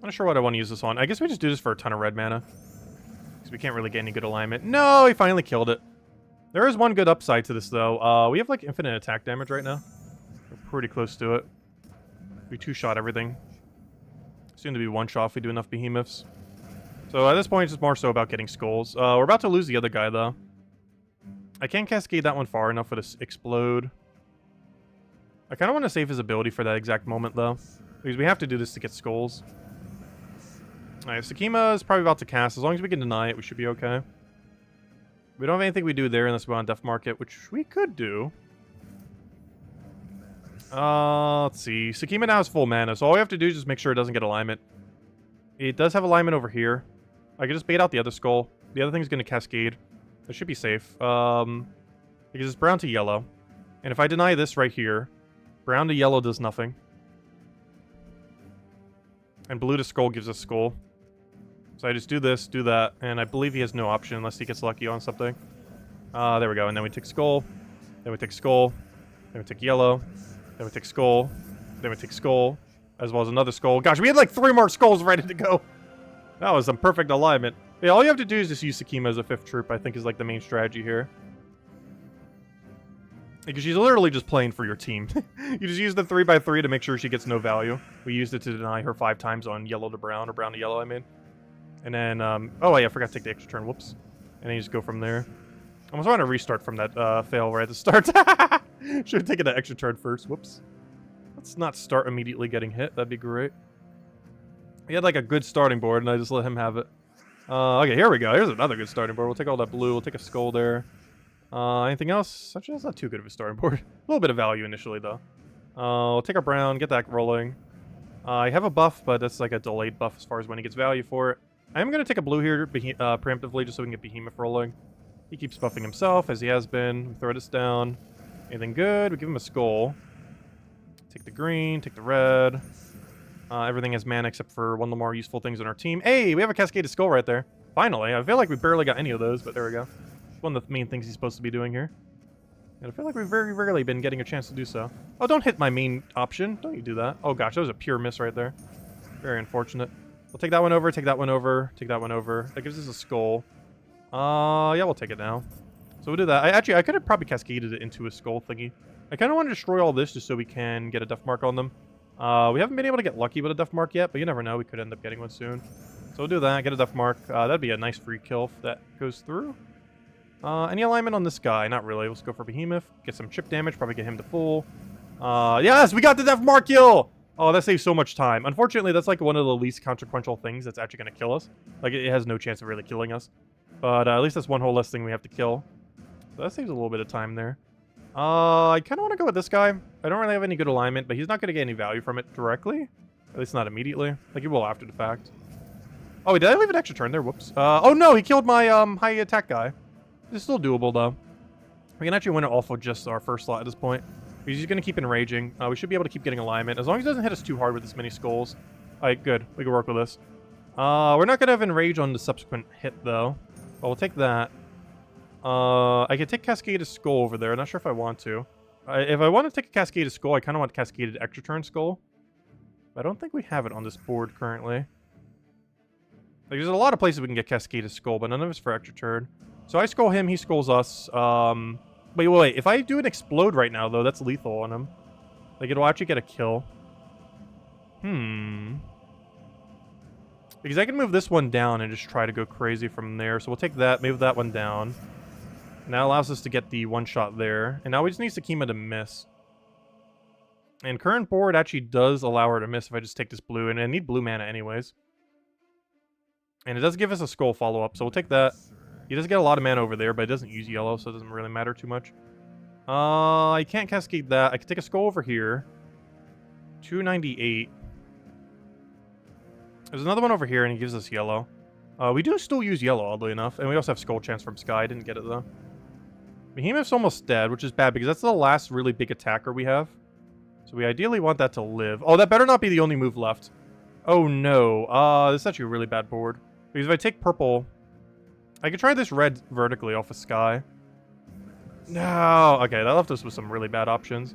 not sure what I want to use this on. I guess we just do this for a ton of red mana. Because we can't really get any good alignment. No, he finally killed it. There is one good upside to this, though. We have, like, infinite attack damage right now. We're pretty close to it. We two-shot everything. Soon to be one-shot if we do enough behemoths. So at this point, it's just more so about getting skulls. We're about to lose the other guy, though. I can't cascade that one far enough for it to explode. I kind of want to save his ability for that exact moment, though. Because we have to do this to get skulls. Alright, Sakima is probably about to cast. As long as we can deny it, we should be okay. We don't have anything we do there unless we're on Death Market, which we could do. Let's see. Sakima now has full mana, so all we have to do is just make sure it doesn't get alignment. It does have alignment over here. I can just bait out the other skull. The other thing's going to cascade. That should be safe. Because it's brown to yellow. And if I deny this right here, brown to yellow does nothing. And blue to skull gives us skull. So I just do this, do that, and I believe he has no option unless he gets lucky on something. There we go. And then we take skull. Then we take skull. Then we take yellow. Then we take skull. Then we take skull. As well as another skull. Gosh, we had like 3 more skulls ready to go. That was some perfect alignment. Yeah, all you have to do is just use Sakima as a 5th troop, I think is like the main strategy here. Because she's literally just playing for your team. You just use the 3x3 to make sure she gets no value. We used it to deny her 5 times on yellow to brown, or brown to yellow, I mean. And then, oh yeah, I forgot to take the extra turn, whoops. And then you just go from there. I almost want to restart from that fail right at the start. Should have taken that extra turn first, whoops. Let's not start immediately getting hit, that'd be great. He had like a good starting board and I just let him have it. Okay, here we go, here's another good starting board. We'll take all that blue, we'll take a skull there. Anything else? Actually, that's not too good of a starting board. A little bit of value initially, though. We'll take our brown, get that rolling. I have a buff, but that's like a delayed buff as far as when he gets value for it. I am going to take a blue here preemptively just so we can get Behemoth rolling. He keeps buffing himself, as he has been. We throw this down. Anything good? We give him a skull. Take the green, take the red. Everything has mana except for one of the more useful things on our team. Hey, we have a Cascaded Skull right there. Finally. I feel like we barely got any of those, but there we go. One of the main things he's supposed to be doing here. And I feel like we've very rarely been getting a chance to do so. Oh, don't hit my main option. Don't you do that. Oh gosh, that was a pure miss right there. Very unfortunate. We'll take that one over, take that one over, take that one over. That gives us a skull. Yeah, we'll take it now. So we'll do that. I could have probably cascaded it into a skull thingy. I kind of want to destroy all this just so we can get a death mark on them. We haven't been able to get lucky with a death mark yet, but you never know. We could end up getting one soon. So we'll do that, get a death mark. That'd be a nice free kill if that goes through. Any alignment on this guy? Not really. Let's go for Behemoth. Get some chip damage. Probably get him to full. Yes, we got the death mark kill! Oh, that saves so much time. Unfortunately, that's like one of the least consequential things that's actually going to kill us. Like, it has no chance of really killing us. But at least that's one whole less thing we have to kill. So that saves a little bit of time there. I kind of want to go with this guy. I don't really have any good alignment, but he's not going to get any value from it directly. At least not immediately. Like, he will after the fact. Oh, did I leave an extra turn there? Whoops. Oh no, he killed my high attack guy. It's still doable, though. We can actually win it off of just our first slot at this point. He's just going to keep enraging. We should be able to keep getting alignment. As long as he doesn't hit us too hard with this many skulls. Alright, good. We can work with this. We're not going to have enrage on the subsequent hit, though. But we'll take that. I can take Cascaded Skull over there. I'm not sure if I want to. If I want to take a Cascaded Skull, I kind of want Cascaded Extra Turn Skull. But I don't think we have it on this board currently. Like, there's a lot of places we can get Cascaded Skull, but none of it's for Extra Turn. So I skull him, he skulls us. Wait. If I do an Explode right now, though, that's lethal on him. Like, it'll actually get a kill. Because I can move this one down and just try to go crazy from there. So we'll take that, move that one down. And that allows us to get the one shot there. And now we just need Sakima to miss. And current board actually does allow her to miss if I just take this blue. And I need blue mana anyways. And it does give us a skull follow-up, so we'll take that. He does get a lot of mana over there, but it doesn't use yellow, so it doesn't really matter too much. I can't cascade that. I can take a skull over here. 298. There's another one over here, and he gives us yellow. We do still use yellow, oddly enough. And we also have Skull Chance from Sky. I didn't get it, though. Behemoth's almost dead, which is bad, because that's the last really big attacker we have. So we ideally want that to live. Oh, that better not be the only move left. Oh, no. This is actually a really bad board. Because if I take purple... I could try this red vertically off of Sky. No! Okay, that left us with some really bad options.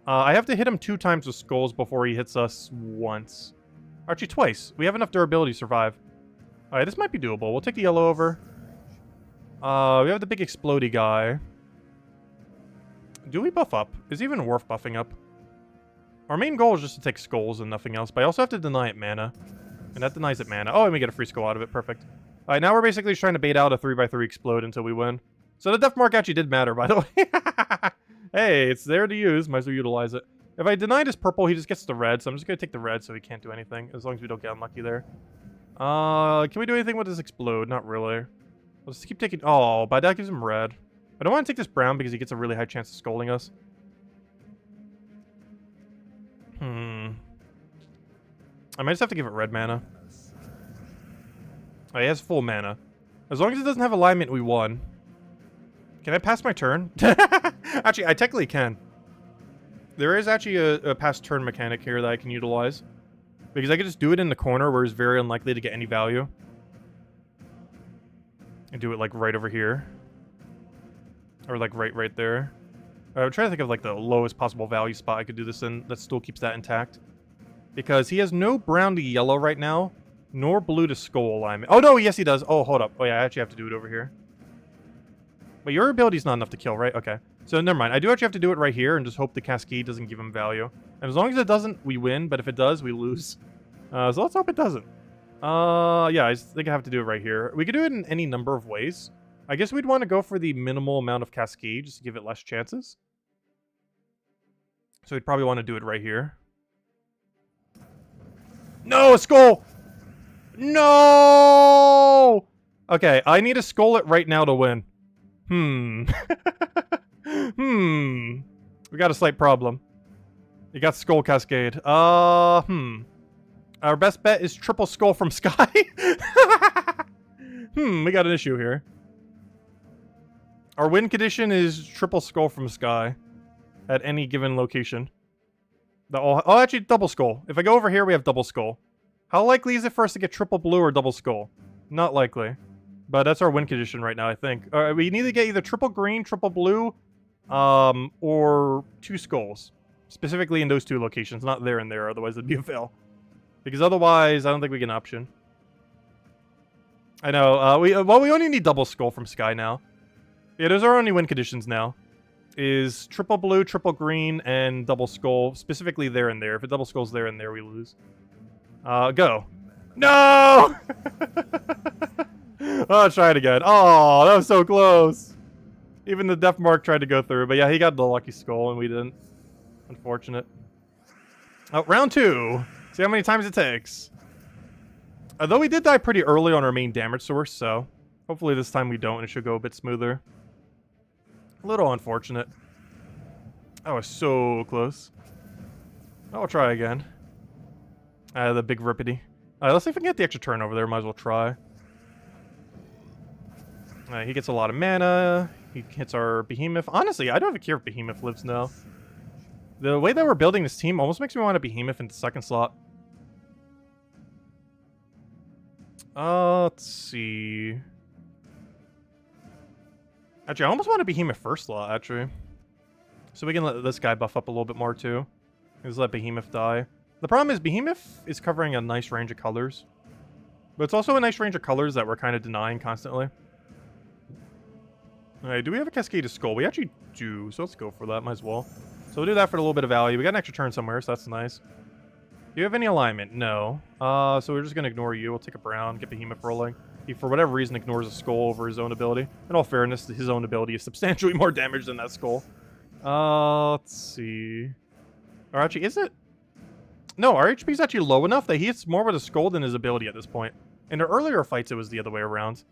I have to hit him 2 times with skulls before he hits us once. Actually, twice. We have enough durability to survive. Alright, this might be doable. We'll take the yellow over. We have the big explodey guy. Do we buff up? Is it even worth buffing up? Our main goal is just to take skulls and nothing else, but I also have to deny it mana. And that denies it mana. Oh, and we get a free skull out of it. Perfect. Alright, now we're basically just trying to bait out a 3x3 explode until we win. So the death mark actually did matter, by the way. Hey, it's there to use. Might as well utilize it. If I deny this purple, he just gets the red, so I'm just going to take the red so he can't do anything, as long as we don't get unlucky there. Can we do anything with this explode? Not really. Let's just keep taking... Oh, but that gives him red. I don't want to take this brown because he gets a really high chance of scolding us. I might just have to give it red mana. Oh, he has full mana. As long as it doesn't have alignment, we won. Can I pass my turn? Actually, I technically can. There is actually a pass turn mechanic here that I can utilize. Because I can just do it in the corner where it's very unlikely to get any value. And do it like right over here. Or like right there. I'm trying to think of like the lowest possible value spot I could do this in that still keeps that intact. Because he has no brown to yellow right now. Nor blue to skull alignment. Oh no, yes he does. Oh, hold up. Oh yeah, I actually have to do it over here. But your ability's not enough to kill, right? Okay. So never mind. I do actually have to do it right here and just hope the cascade doesn't give him value. And as long as it doesn't, we win. But if it does, we lose. So let's hope it doesn't. Yeah, I think I have to do it right here. We could do it in any number of ways. I guess we'd want to go for the minimal amount of cascade just to give it less chances. So we'd probably want to do it right here. No, a skull! No! Okay, I need to skull it right now to win. We got a slight problem. You got skull cascade. Our best bet is triple skull from Sky. We got an issue here. Our win condition is triple skull from Sky at any given location. Oh, actually, double skull. If I go over here, we have double skull. How likely is it for us to get triple blue or double skull? Not likely. But that's our win condition right now, I think. We need to get either triple green, triple blue, or 2 skulls. Specifically in those 2 locations, not there and there, otherwise it'd be a fail. Because otherwise, I don't think we get an option. I know, we only need double skull from Sky now. Yeah, those are our only win conditions now. Is triple blue, triple green, and double skull, specifically there and there. If a double skull's there and there, we lose. Go. No! Oh, try it again. Oh, that was so close. Even the Death Mark tried to go through, but yeah, he got the lucky skull and we didn't. Unfortunate. Oh, round 2. See how many times it takes. Although we did die pretty early on our main damage source, so hopefully this time we don't and it should go a bit smoother. A little unfortunate. That was so close. I'll try again. The big rippity. Let's see if we can get the extra turn over there. Might as well try. He gets a lot of mana. He hits our Behemoth. Honestly, I don't even care if Behemoth lives now. The way that we're building this team almost makes me want a Behemoth in the second slot. Let's see. Actually, I almost want a Behemoth first slot, actually. So we can let this guy buff up a little bit more, too. Just let Behemoth die. The problem is Behemoth is covering a nice range of colors. But it's also a nice range of colors that we're kind of denying constantly. Alright, do we have a Cascade of Skull? We actually do, so let's go for that. Might as well. So we'll do that for a little bit of value. We got an extra turn somewhere, so that's nice. Do you have any alignment? No. So we're just going to ignore you. We'll take a brown, get Behemoth rolling. He, for whatever reason, ignores a skull over his own ability. In all fairness, his own ability is substantially more damage than that skull. Let's see. Or actually, is it? No, our HP is actually low enough that he hits more with a skull than his ability at this point. In the earlier fights, it was the other way around.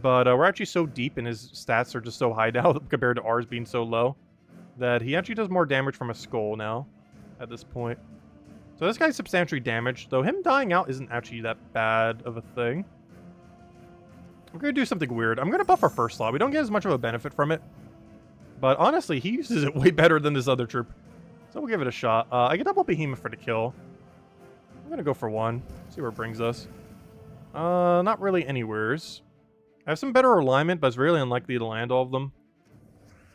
But we're actually so deep and his stats are just so high now compared to ours being so low that he actually does more damage from a skull now at this point. So this guy's substantially damaged, though him dying out isn't actually that bad of a thing. We're going to do something weird. I'm going to buff our first slot. We don't get as much of a benefit from it. But honestly, he uses it way better than this other troop. So we'll give it a shot. I get double Behemoth for the kill. I'm going to go for 1. See where it brings us. Not really anywheres. I have some better alignment, but it's really unlikely to land all of them.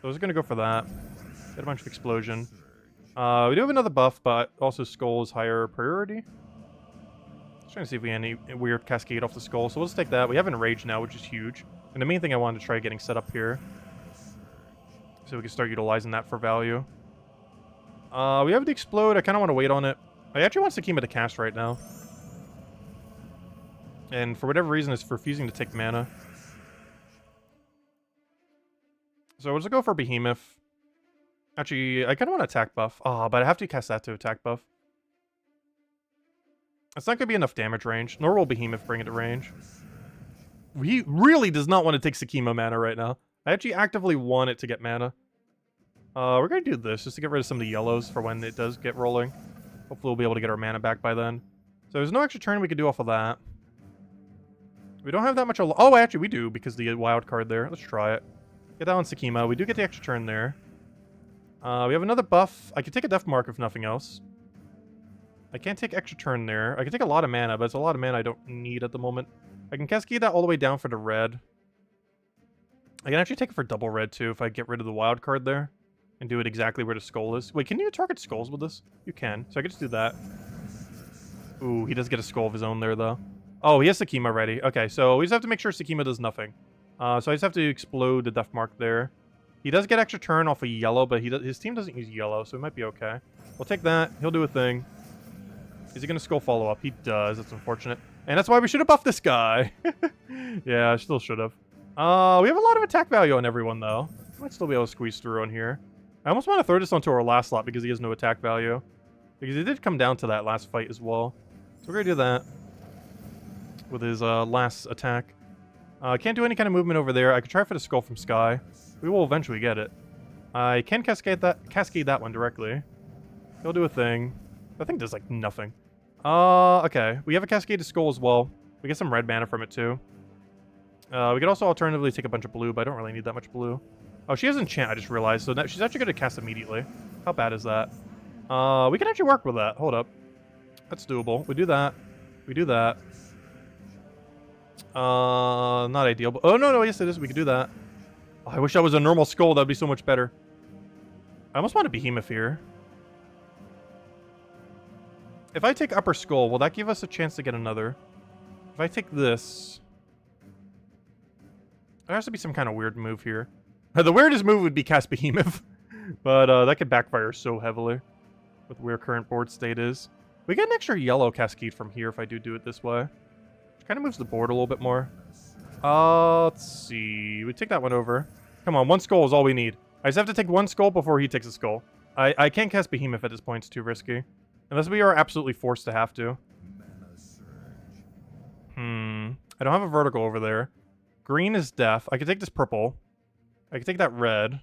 So I was going to go for that. Get a bunch of explosion. We do have another buff, but also skull is higher priority. Just trying to see if we have any weird cascade off the skull. So we'll just take that. We have Enrage now, which is huge. And the main thing I wanted to try getting set up here. So we can start utilizing that for value. We have the Explode. I kind of want to wait on it. I actually want Sakima to cast right now. And for whatever reason, it's refusing to take mana. So we'll just go for Behemoth. Actually, I kind of want to attack buff. Oh, but I have to cast that to attack buff. It's not going to be enough damage range, nor will Behemoth bring it to range. He really does not want to take Sakima mana right now. I actually actively want it to get mana. We're going to do this just to get rid of some of the yellows for when it does get rolling. Hopefully we'll be able to get our mana back by then. So there's no extra turn we can do off of that. We don't have that much... Oh, actually we do because the wild card there. Let's try it. Get that on Sakima. We do get the extra turn there. We have another buff. I could take a Death Mark if nothing else. I can't take extra turn there. I can take a lot of mana, but it's a lot of mana I don't need at the moment. I can Cascade that all the way down for the red. I can actually take it for double red too if I get rid of the wild card there. And do it exactly where the skull is. Wait, can you target skulls with this? You can. So I can just do that. Ooh, he does get a skull of his own there though. Oh, he has Sakima ready. Okay, so we just have to make sure Sakima does nothing. So I just have to explode the Death Mark there. He does get extra turn off of yellow, but his team doesn't use yellow, so it might be okay. We'll take that. He'll do a thing. Is he going to skull follow up? He does. That's unfortunate. And that's why we should have buffed this guy. Yeah, I still should have. We have a lot of attack value on everyone, though. Might still be able to squeeze through on here. I almost want to throw this onto our last slot because he has no attack value. Because it did come down to that last fight as well. So we're going to do that. With his last attack. Can't do any kind of movement over there. I could try for the skull from Sky. We will eventually get it. I can cascade that one directly. He'll do a thing. I think there's like nothing. Okay. We have a Cascade of Skull as well. We get some red mana from it too. We could also alternatively take a bunch of blue, but I don't really need that much blue. Oh, she has enchant, I just realized, so she's actually going to cast immediately. How bad is that? We can actually work with that. Hold up. That's doable. We do that. We do that. Not ideal, but... Oh, no, yes it is. We can do that. Oh, I wish I was a normal skull. That'd be so much better. I almost want a behemoth here. If I take upper skull, will that give us a chance to get another? If I take this... There has to be some kind of weird move here. The weirdest move would be cast behemoth. But that could backfire so heavily with where current board state is. We get an extra yellow cascade from here if I do it this way. Which kind of moves the board a little bit more. Let's see. We take that one over. Come on, one skull is all we need. I just have to take one skull before he takes a skull. I can't cast behemoth at this point. It's too risky. Unless we are absolutely forced to have to. I don't have a vertical over there. Green is death. I could take this purple. I could take that red.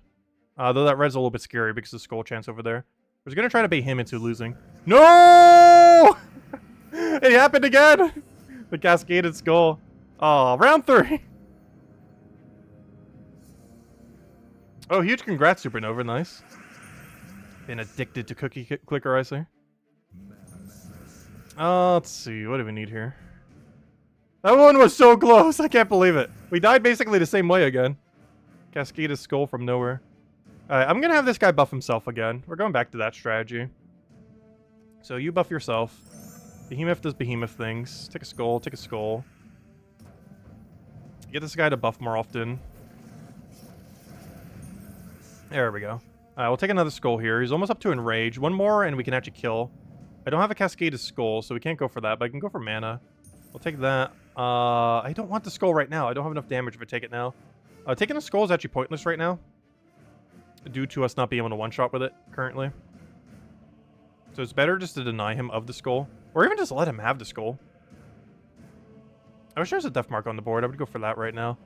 Though that red's a little bit scary because of the skull chance over there. We're just gonna try to bait him into losing. No! It happened again! The cascaded skull. Oh, round 3. Oh, huge congrats, Supernova. Nice. Been addicted to cookie clicker, I see. Let's see. What do we need here? That one was so close. I can't believe it. We died basically the same way again. Cascaded skull from nowhere. Alright, I'm gonna have this guy buff himself again. We're going back to that strategy. So you buff yourself. Behemoth does behemoth things. Take a skull, take a skull. Get this guy to buff more often. There we go. Alright, we'll take another skull here. He's almost up to enrage. One more and we can actually kill. I don't have a cascaded skull, so we can't go for that, but I can go for mana. We'll take that. I don't want the skull right now. I don't have enough damage if I take it now. Taking the skull is actually pointless right now, due to us not being able to one-shot with it currently. So it's better just to deny him of the skull. Or even just let him have the skull. I wish there was a death mark on the board. I would go for that right now.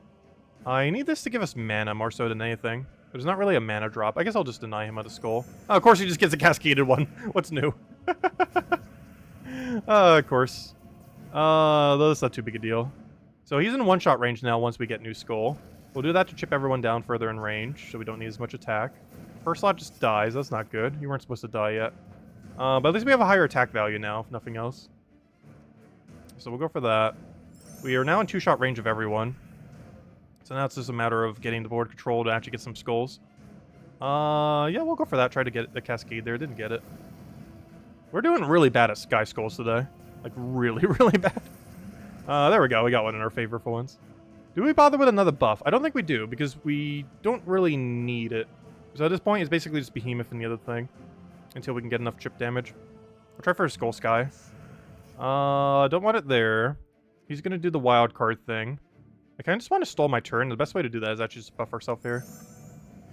I need this to give us mana more so than anything. There's not really a mana drop. I guess I'll just deny him of the skull. Oh, of course he just gets a cascaded one. What's new? Of course. Though that's not too big a deal. So he's in one-shot range now once we get new skull. We'll do that to chip everyone down further in range, so we don't need as much attack. First slot just dies. That's not good. You weren't supposed to die yet. But at least we have a higher attack value now, if nothing else. So we'll go for that. We are now in 2-shot range of everyone. So now it's just a matter of getting the board control to actually get some skulls. Yeah, we'll go for that. Try to get the cascade there. Didn't get it. We're doing really bad at Sky Skulls today. Like, really, really bad. There we go. We got one in our favor for once. Do we bother with another buff? I don't think we do, because we don't really need it. So at this point, it's basically just Behemoth and the other thing. Until we can get enough chip damage. I'll try for a Skull Sky. Don't want it there. He's going to do the wild card thing. I kind of just want to stall my turn. The best way to do that is actually just buff ourselves here.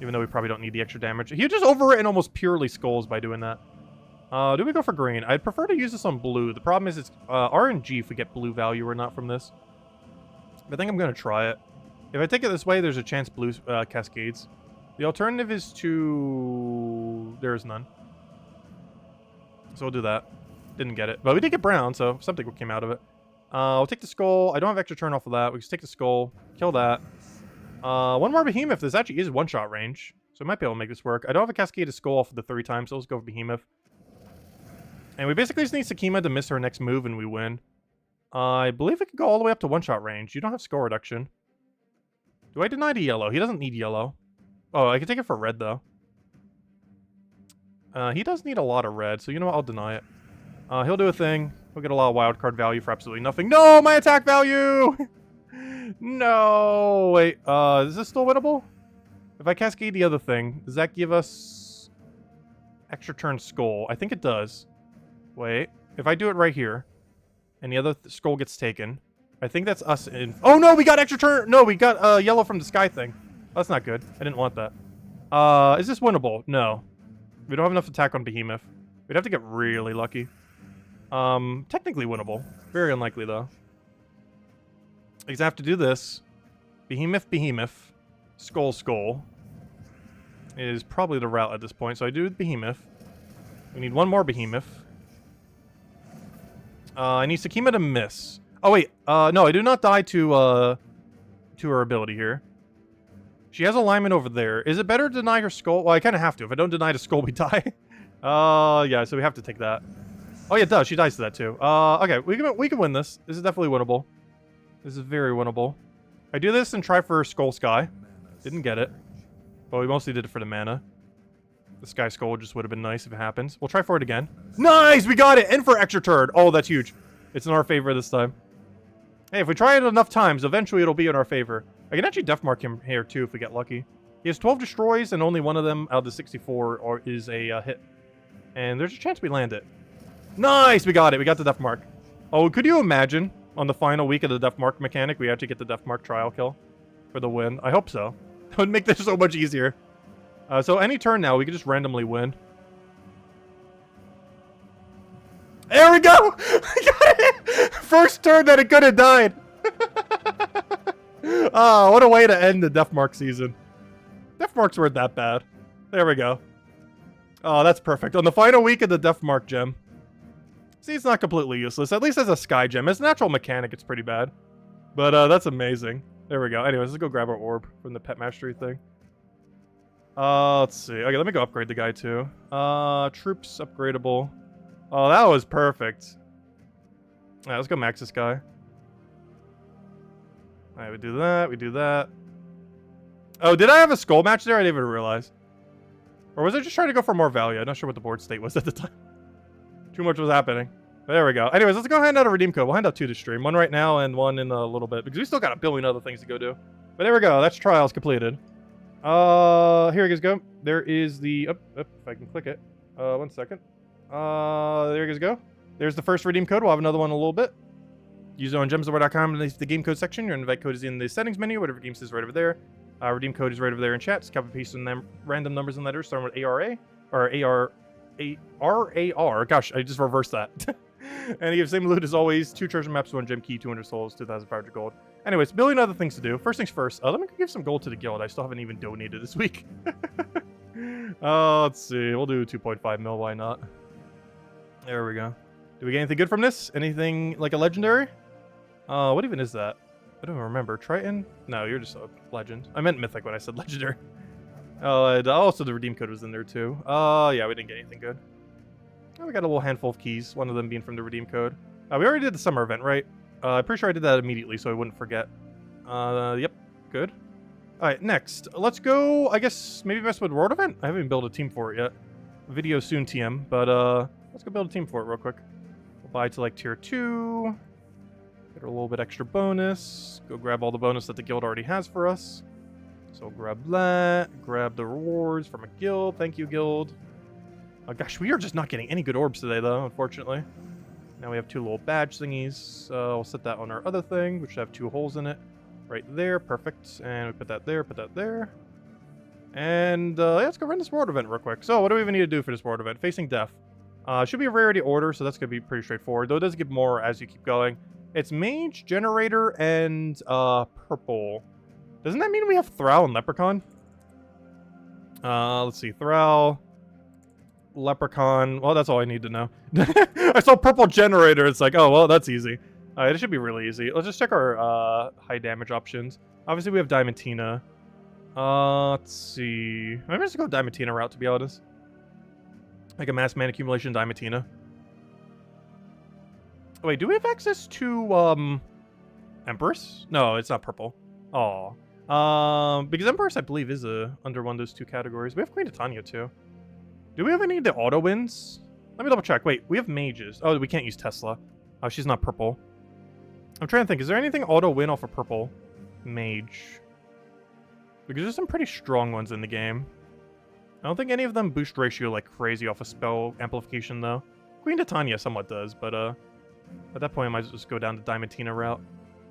Even though we probably don't need the extra damage. He just overwritten almost purely skulls by doing that. Do we go for green? I'd prefer to use this on blue. The problem is it's RNG if we get blue value or not from this. I think I'm going to try it. If I take it this way, there's a chance blue cascades. The alternative is to... There is none. So we'll do that. Didn't get it. But we did get brown, so something came out of it. I'll take the skull. I don't have extra turn off of that. We just take the skull. Kill that. One more Behemoth. This actually is one-shot range. So we might be able to make this work. I don't have a Cascaded Skull off of the 3 times, so let's go for Behemoth. And we basically just need Sakima to miss her next move and we win. I believe it could go all the way up to one-shot range. You don't have score reduction. Do I deny the yellow? He doesn't need yellow. Oh, I can take it for red, though. He does need a lot of red, so you know what? I'll deny it. He'll do a thing. He'll get a lot of wildcard value for absolutely nothing. No! My attack value! No! Wait, is this still winnable? If I cascade the other thing, does that give us extra turn skull? I think it does. Wait, if I do it right here, and the other skull gets taken, I think that's us in... Oh no, we got extra turn! No, we got yellow from the sky thing. That's not good. I didn't want that. Is this winnable? No. We don't have enough attack on Behemoth. We'd have to get really lucky. Technically winnable. Very unlikely, though. Because I have to do this. Behemoth, Behemoth. Skull, Skull. Is probably the route at this point. So I do Behemoth. We need one more Behemoth. I need Sakima to miss. Oh, wait. No, I do not die to her ability here. She has alignment over there. Is it better to deny her skull? Well, I kind of have to. If I don't deny the skull, we die. Yeah, so we have to take that. Oh, yeah, it does. She dies to that, too. Okay, we can win this. This is definitely winnable. This is very winnable. I do this and try for Skull Sky. Didn't get it. But we mostly did it for the mana. The Sky Skull just would have been nice if it happens. We'll try for it again. Nice! We got it! And for extra turn. Oh, that's huge. It's in our favor this time. Hey, if we try it enough times, eventually it'll be in our favor. I can actually death mark him here, too, if we get lucky. He has 12 destroys, and only one of them out of the 64 is a hit. And there's a chance we land it. Nice! We got it. We got the death mark. Oh, could you imagine on the final week of the death mark mechanic, we actually get the death mark trial kill for the win? I hope so. That would make this so much easier. So any turn now, we can just randomly win. There we go! We got it! First turn that it could have died. Oh, what a way to end the death mark season. Death marks weren't that bad. There we go. Oh, that's perfect. On the final week of the death mark gem. See, it's not completely useless. At least as a sky gem. As a natural mechanic, it's pretty bad. But that's amazing. There we go. Anyways, let's go grab our orb from the pet mastery thing. Let's see. Okay, let me go upgrade the guy too. Troops upgradable. Oh, that was perfect. Alright, let's go max this guy. Alright, we do that, we do that. Oh, did I have a skull match there? I didn't even realize. Or was I just trying to go for more value? I'm not sure what the board state was at the time. Too much was happening. But there we go. Anyways, let's go hand out a redeem code. We'll hand out 2 to stream. One right now and one in a little bit. Because we still got a billion other things to go do. But there we go. That's trials completed. Here you guys go. There is the... if I can click it. 1 second. There you guys go. There's the first redeem code. We'll have another one in a little bit. Use it on gemsofwar.com in the game code section. Your invite code is in the settings menu. Whatever game says right over there. Redeem code is right over there in chat. Just copy and paste in them random numbers and letters starting with ARA. Or RAR. Gosh, I just reversed that. And you have the same loot as always. 2 treasure maps, 1 gem key, 200 souls, 2,500 gold. Anyways, billion other things to do. First things first. Let me give some gold to the guild. I still haven't even donated this week. Let's see. We'll do 2.5 mil. Why not? There we go. Do we get anything good from this? Anything like a legendary? What even is that? I don't remember. Triton? No, you're just a legend. I meant mythic when I said legendary. And also the redeem code was in there too. Yeah, we didn't get anything good. Oh, we got a little handful of keys, one of them being from the redeem code. We already did the summer event, right? I'm pretty sure I did that immediately so I wouldn't forget. Yep, good. Alright, next. Let's go, I guess, maybe mess with World Event? I haven't even built a team for it yet. Video soon, TM, but let's go build a team for it real quick. We'll buy to like tier 2. Get a little bit extra bonus. Go grab all the bonus that the guild already has for us. So grab that. Grab the rewards from a guild. Thank you, guild. Oh gosh, we are just not getting any good orbs today, though, unfortunately. Now we have 2 little badge thingies. We'll set that on our other thing, which should have 2 holes in it. Right there, perfect. And we put that there, put that there. And yeah, let's go run this world event real quick. So what do we even need to do for this world event? Facing death. Should be a rarity order, so that's going to be pretty straightforward. Though it does give more as you keep going. It's mage, generator, and purple. Doesn't that mean we have Thrall and Leprechaun? Let's see. Thrall, Leprechaun. Well, that's all I need to know. I saw purple generator. It's like, oh, well, that's easy. It should be really easy. Let's just check our high damage options. Obviously, we have Diamantina. Let's see. Maybe let's go Diamantina route, to be honest. Like a mass mana accumulation Diamantina. Oh, wait, do we have access to, Empress? No, it's not purple. Oh. Because Empress, I believe, is under one of those 2 categories. We have Queen Titania, too. Do we have any of the auto wins? Let me double check. Wait, we have mages. Oh, we can't use Tesla. Oh, she's not purple. I'm trying to think. Is there anything auto win off of purple? Mage. Because there's some pretty strong ones in the game. I don't think any of them boost ratio like crazy off of spell amplification, though. Queen Titania somewhat does, but at that point, I might just go down the Diamantina route.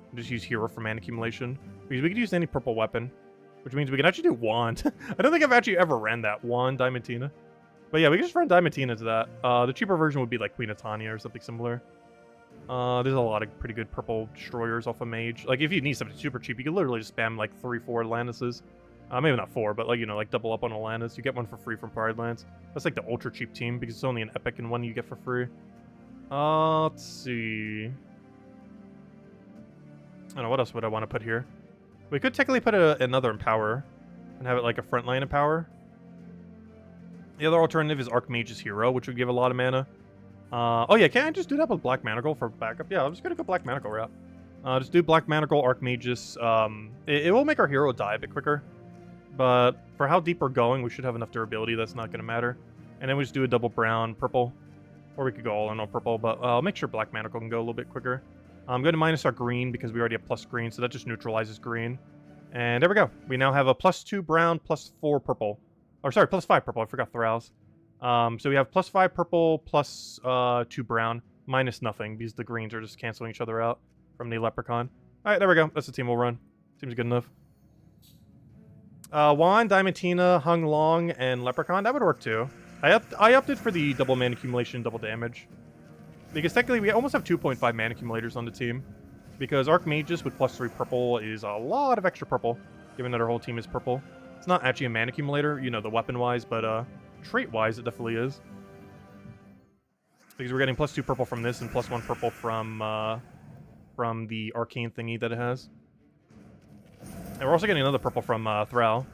And just use Hero for mana accumulation. Because we could use any purple weapon. Which means we can actually do Wand. I don't think I've actually ever ran that Wand Diamantina. But yeah, we can just run Diamantina to that. The cheaper version would be like Queen Titania or something similar. There's a lot of pretty good purple destroyers off of Mage. Like, if you need something super cheap, you can literally just spam like 3-4 Atlantises. Maybe not 4, but like, you know, like double up on Atlantis. You get one for free from Pride Lands. That's like the ultra cheap team because it's only an epic and one you get for free. Let's see. I don't know, what else would I want to put here? We could technically put another Empower and have it like a frontline Empower. The other alternative is Archmage's Hero, which would give a lot of mana. Oh yeah, can't I just do that with Black Manacle for backup? Yeah, I'm just gonna go Black Manacle route. Just do Black Manacle, Archmage's. It will make our hero die a bit quicker. But for how deep we're going, we should have enough durability that's not gonna matter. And then we just do a double brown, purple. Or we could go all in on purple, but I'll make sure Black Manacle can go a little bit quicker. I'm going to minus our green because we already have plus green, so that just neutralizes green. And there we go. We now have a +2 brown, +4 purple. Or sorry, +5 purple. I forgot Thrall's. So we have +5 purple, +2 brown, minus nothing, because the greens are just canceling each other out from the Leprechaun. Alright, there we go. That's the team we'll run. Seems good enough. Juan, Diamantina, Hung Long, and Leprechaun. That would work too. I opted for the double mana accumulation, double damage. Because technically we almost have 2.5 mana accumulators on the team. Because Archmages with +3 purple is a lot of extra purple, given that our whole team is purple. It's not actually a mana accumulator, you know, the weapon-wise, but trait-wise it definitely is. Because we're getting +2 purple from this and +1 purple from the arcane thingy that it has. And we're also getting another purple from Thrall,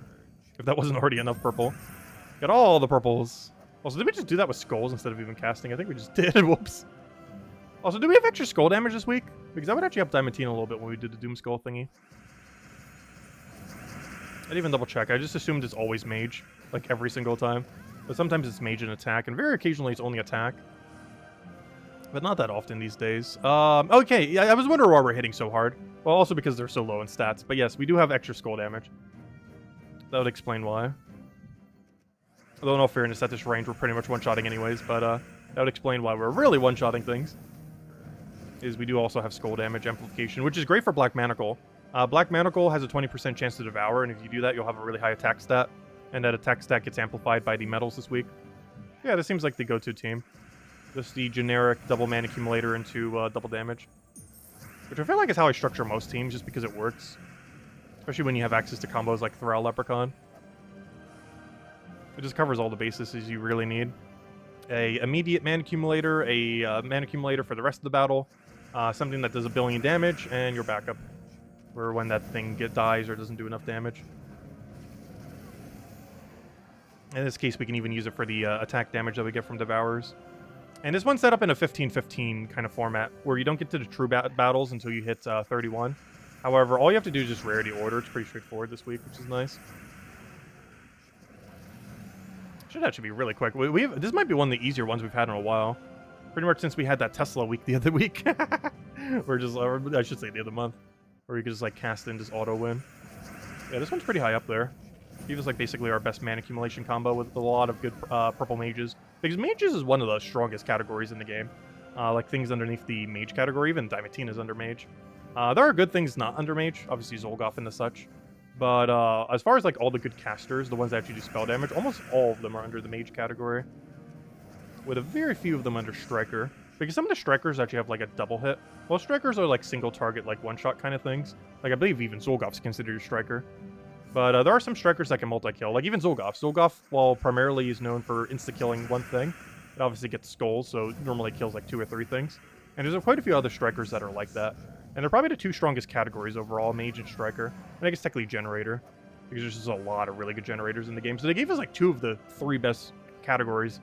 if that wasn't already enough purple. Got all the purples. Also, did we just do that with skulls instead of even casting? I think we just did. Whoops. Also, do we have extra skull damage this week? Because that would actually help Diamantina a little bit when we did the Doom Skull thingy. I didn't even double check. I just assumed it's always mage, like every single time. But sometimes it's mage and attack, and very occasionally it's only attack. But not that often these days. Okay, yeah, I was wondering why we're hitting so hard. Well, also because they're so low in stats. But yes, we do have extra skull damage. That would explain why. Although in all fairness, at this range, we're pretty much one-shotting anyways, but that would explain why we're really one-shotting things. Is we do also have skull damage amplification, which is great for Black Manacle. Black Manacle has a 20% chance to devour, and if you do that, you'll have a really high attack stat. And that attack stat gets amplified by the metals this week. Yeah, this seems like the go-to team. Just the generic double mana accumulator into double damage. Which I feel like is how I structure most teams, just because it works. Especially when you have access to combos like Thrall Leprechaun. It just covers all the bases you really need. A immediate mana accumulator, a mana accumulator for the rest of the battle, something that does 1 billion damage, and your backup. For when that thing dies or doesn't do enough damage. In this case, we can even use it for the attack damage that we get from Devourers. And this one's set up in a 15-15 kind of format, where you don't get to the true battles until you hit 31. However, all you have to do is just rarity order. It's pretty straightforward this week, which is nice. Should actually be really quick. This might be one of the easier ones we've had in a while. Pretty much since we had that Tesla week the other week. Or just, or I should say the other month. Where you could just like cast and just auto win. Yeah, this one's pretty high up there. Gives like basically our best mana accumulation combo with a lot of good purple mages. Because mages is one of the strongest categories in the game. Like things underneath the mage category, even Diamantina is under mage. There are good things not under mage, obviously Zolgoth and the such. But as far as like all the good casters, the ones that actually do spell damage, almost all of them are under the mage category. With a very few of them under striker. Because some of the strikers actually have like a double hit. Well, strikers are like single target, like one-shot kind of things. Like I believe even Zolgoth's considered a striker. But there are some strikers that can multi-kill, like even Zolgoth. Zolgoth, while primarily is known for insta-killing one thing, it obviously gets skulls, so it normally kills like 2 or 3 things. And there's quite a few other strikers that are like that. And they're probably the 2 strongest categories overall, mage and striker. And I guess technically generator, because there's just a lot of really good generators in the game. So they gave us like 2 of the 3 best categories.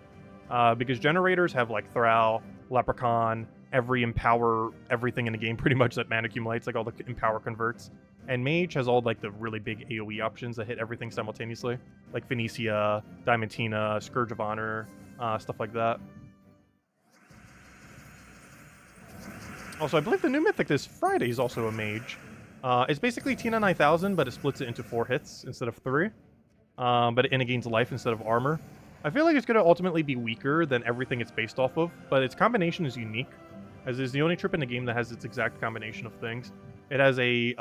Because generators have like Thrall, Leprechaun, every empower, everything in the game pretty much that mana accumulates, like all the empower converts. And mage has all like the really big AoE options that hit everything simultaneously, like Phoenicia, Diamantina, Scourge of Honor, stuff like that. Also, I believe the new mythic this Friday is also a mage. It's basically Tina 9000, but it splits it into 4 hits instead of 3. But it gains life instead of armor. I feel like it's going to ultimately be weaker than everything it's based off of, but its combination is unique, as it is the only trip in the game that has its exact combination of things. It has a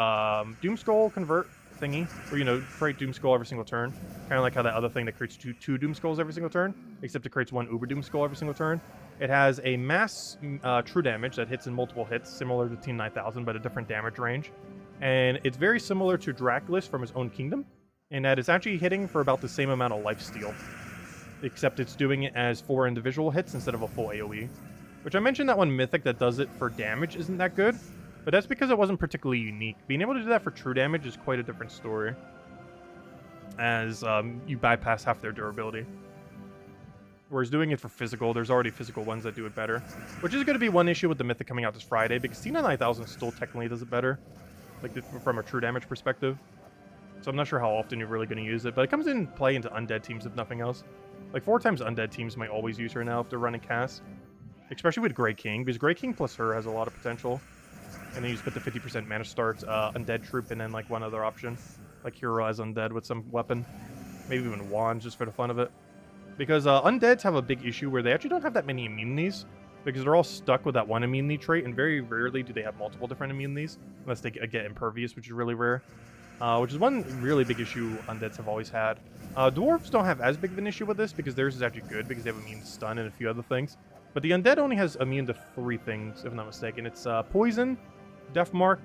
Doomskull convert thingy, where, you know, create Doomskull every single turn. Kind of like how that other thing that creates two Doomskulls every single turn, except it creates 1 Uber Doomskull every single turn. It has a mass true damage that hits in multiple hits, similar to Team 9000, but a different damage range. And it's very similar to Draclus from his own kingdom, in that it's actually hitting for about the same amount of lifesteal. Except it's doing it as 4 individual hits instead of a full AoE. Which I mentioned that one mythic that does it for damage isn't that good, but that's because it wasn't particularly unique. Being able to do that for true damage is quite a different story, as you bypass half their durability. Whereas doing it for physical, there's already physical ones that do it better. Which is going to be one issue with the mythic coming out this Friday, because Tina 9000 still technically does it better, like from a true damage perspective. So I'm not sure how often you're really going to use it, but it comes in play into undead teams if nothing else. Like 4 times undead teams might always use her now if they're running cast. Especially with Grey King, because Grey King plus her has a lot of potential. And then you just put the 50% mana start undead troop and then like one other option. Like hero as undead with some weapon. Maybe even wands just for the fun of it. Because undeads have a big issue where they actually don't have that many immunities. Because they're all stuck with that one immunity trait, and very rarely do they have multiple different immunities. Unless they get impervious, which is really rare. Which is one really big issue undeads have always had. Dwarves don't have as big of an issue with this because theirs is actually good because they have immune to stun and a few other things. But the undead only has immune to 3 things, if I'm not mistaken. It's poison, death mark,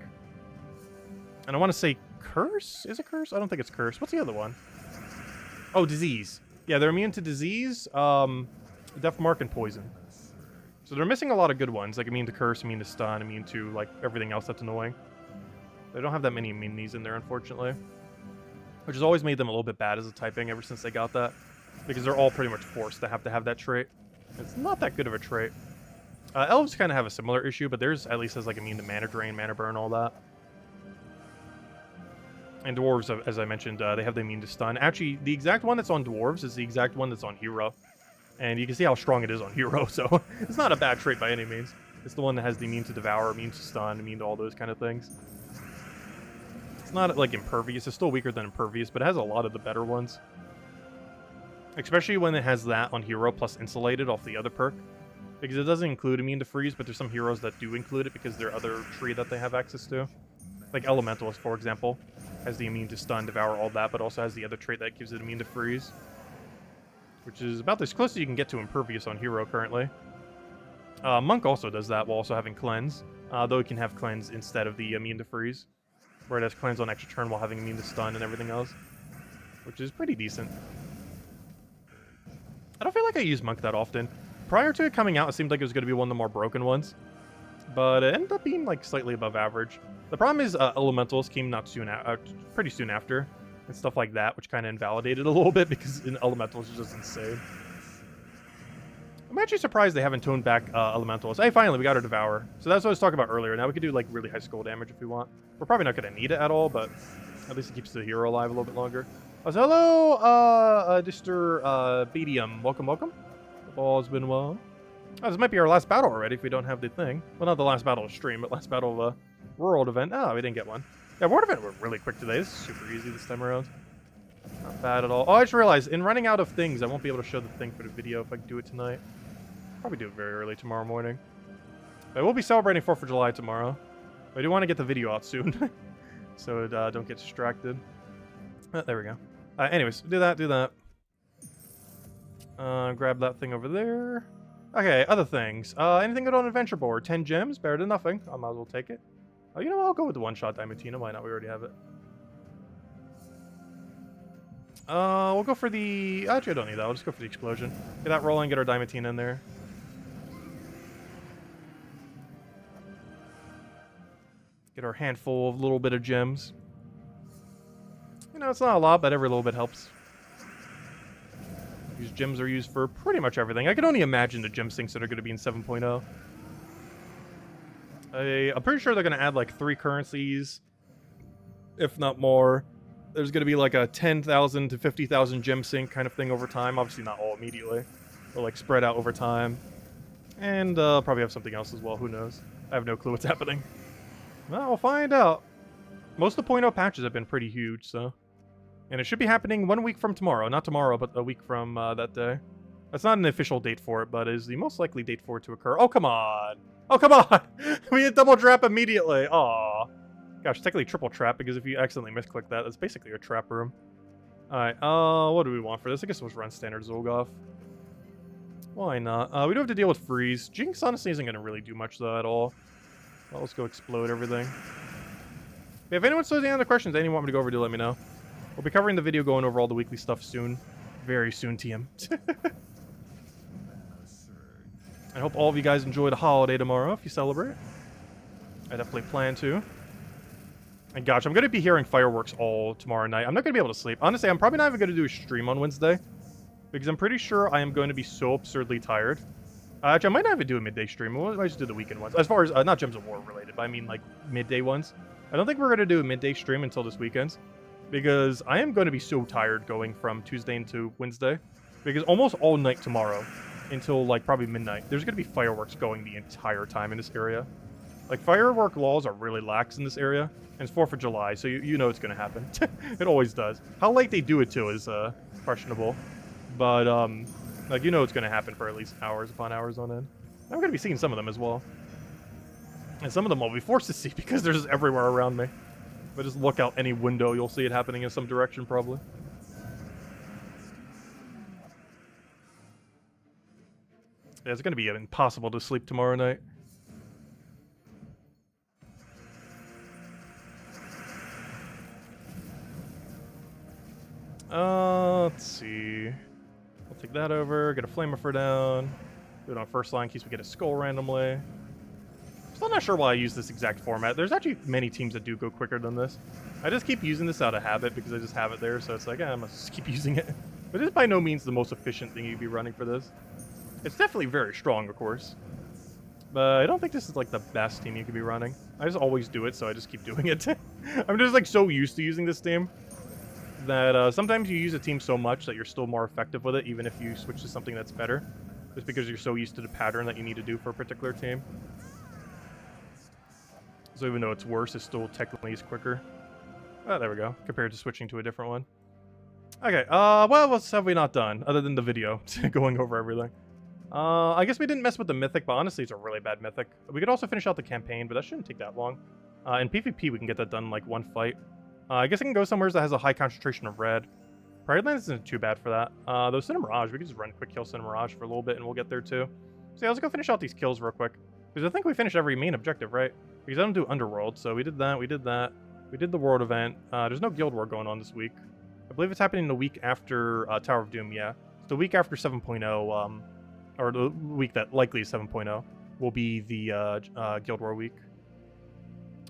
and I want to say curse? Is it curse? I don't think it's curse. What's the other one? Oh, disease. Yeah, they're immune to disease, death mark, and poison. So they're missing a lot of good ones, like immune to curse, immune to stun, immune to like everything else that's annoying. They don't have that many immunities in there, unfortunately. Which has always made them a little bit bad as a typing ever since they got that. Because they're all pretty much forced to have that trait. It's not that good of a trait. Elves kind of have a similar issue, but theirs at least has like immune to mana drain, mana burn, all that. And dwarves, as I mentioned, they have the immune to stun. Actually, the exact one that's on dwarves is the exact one that's on hero. And you can see how strong it is on hero, so it's not a bad trait by any means. It's the one that has the immune to devour, immune to stun, immune to all those kind of things. It's not like impervious, it's still weaker than impervious, but it has a lot of the better ones. Especially when it has that on hero plus insulated off the other perk. Because it doesn't include immune to freeze, but there's some heroes that do include it because they're other tree that they have access to. Like Elementalist, for example, has the immune to stun, devour, all that, but also has the other trait that gives it immune to freeze. Which is about as close as you can get to impervious on hero currently. Monk also does that while also having cleanse, though it can have cleanse instead of the immune to freeze. Where it has cleanse on extra turn while having immune to stun and everything else. Which is pretty decent. I don't feel like I use Monk that often. Prior to it coming out, it seemed like it was going to be one of the more broken ones. But it ended up being like slightly above average. The problem is Elementals came not soon pretty soon after. And stuff like that, which kind of invalidated a little bit because Elementals is just insane. I'm actually surprised they haven't toned back Elementals. Hey, finally, we got our Devour. So that's what I was talking about earlier. Now we could do like really high skull damage if we want. We're probably not going to need it at all, but at least it keeps the hero alive a little bit longer. So hello, Mr. Bedium. Welcome, welcome. Hope all's been well. Oh, this might be our last battle already if we don't have the thing. Well, not the last battle of stream, but last battle of World event. Oh, we didn't get one. Yeah, World event went really quick today. This is super easy this time around. Not bad at all. Oh, I just realized, in running out of things, I won't be able to show the thing for the video if I do it tonight. Probably do it very early tomorrow morning. But we'll be celebrating 4th of July tomorrow. But I do want to get the video out soon. So don't get distracted. There we go. Anyways, do that. Grab that thing over there. Okay, other things. Anything good on adventure board? 10 gems, better than nothing. I might as well take it. Oh, you know what? I'll go with the one-shot Diamantina. Why not? We already have it. We'll go for the... Actually, I don't need that. I'll just go for the explosion. Get that rolling, get our Diamantina in there. Get our handful of little bit of gems. You know, it's not a lot, but every little bit helps. These gems are used for pretty much everything. I can only imagine the gem sinks that are going to be in 7.0. I'm pretty sure they're going to add like 3 currencies, if not more. There's going to be like a 10,000 to 50,000 gem sink kind of thing over time. Obviously not all immediately, but like spread out over time. And probably have something else as well. Who knows? I have no clue what's happening. Well, we'll find out. Most of the 0.0 patches have been pretty huge, so... And it should be happening 1 week from tomorrow. Not tomorrow, but a week from that day. That's not an official date for it, but is the most likely date for it to occur. Oh, come on! Oh, come on! We hit double trap immediately! Aw. Gosh, technically triple trap, because if you accidentally misclick that, that's basically a trap room. Alright, what do we want for this? I guess we'll run standard Zolgoth. Why not? We do have to deal with freeze. Jinx honestly isn't going to really do much, though, at all. Well, let's go explode everything. If anyone still has any other questions, anyone want me to go over, do let me know. We'll be covering the video going over all the weekly stuff soon. Very soon, TM. I hope all of you guys enjoy the holiday tomorrow if you celebrate. I definitely plan to. And gosh, I'm going to be hearing fireworks all tomorrow night. I'm not going to be able to sleep. Honestly, I'm probably not even going to do a stream on Wednesday. Because I'm pretty sure I am going to be so absurdly tired. Actually, I might not even do a midday stream. I might just do the weekend ones. As far as, not Gems of War related, but I mean like midday ones. I don't think we're going to do a midday stream until this weekend. Because I am going to be so tired going from Tuesday into Wednesday. Because almost all night tomorrow, until like probably midnight, there's going to be fireworks going the entire time in this area. Like, firework laws are really lax in this area. And it's 4th of July, so you know it's going to happen. It always does. How late they do it, too, is questionable. But, like, you know it's going to happen for at least hours upon hours on end. I'm going to be seeing some of them as well. And some of them I'll be forced to see because they're just everywhere around me. If I just look out any window, you'll see it happening in some direction, probably. Yeah, it's going to be impossible to sleep tomorrow night. Let's see. We'll take that over, get a flamer down, do it on first line in case we get a skull randomly. Still not sure why I use this exact format. There's actually many teams that do go quicker than this. I just keep using this out of habit because I just have it there, so it's like, I must just keep using it. But it's by no means the most efficient thing you'd be running for this. It's definitely very strong, of course. But I don't think this is like the best team you could be running. I just always do it, so I just keep doing it. I'm just like so used to using this team that sometimes you use a team so much that you're still more effective with it, even if you switch to something that's better. Just because you're so used to the pattern that you need to do for a particular team. So even though it's worse, it still technically is quicker. Oh, there we go. Compared to switching to a different one. Okay, well, what have we not done? Other than the video, going over everything. I guess we didn't mess with the Mythic, but honestly, it's a really bad Mythic. We could also finish out the campaign, but that shouldn't take that long. In PvP, we can get that done in, like, one fight. I guess I can go somewhere that has a high concentration of red. Pride Lands isn't too bad for that. Though Cinder Mirage, we can just run quick kill Cinder Mirage for a little bit, and we'll get there, too. So yeah, let's go finish out these kills real quick. Because I think we finished every main objective, right? Because I don't do Underworld, so we did that, we did that. We did the World event. There's no Guild War going on this week. I believe it's happening the week after Tower of Doom, yeah. It's the week after 7.0, or the week that likely is 7.0, will be the Guild War week.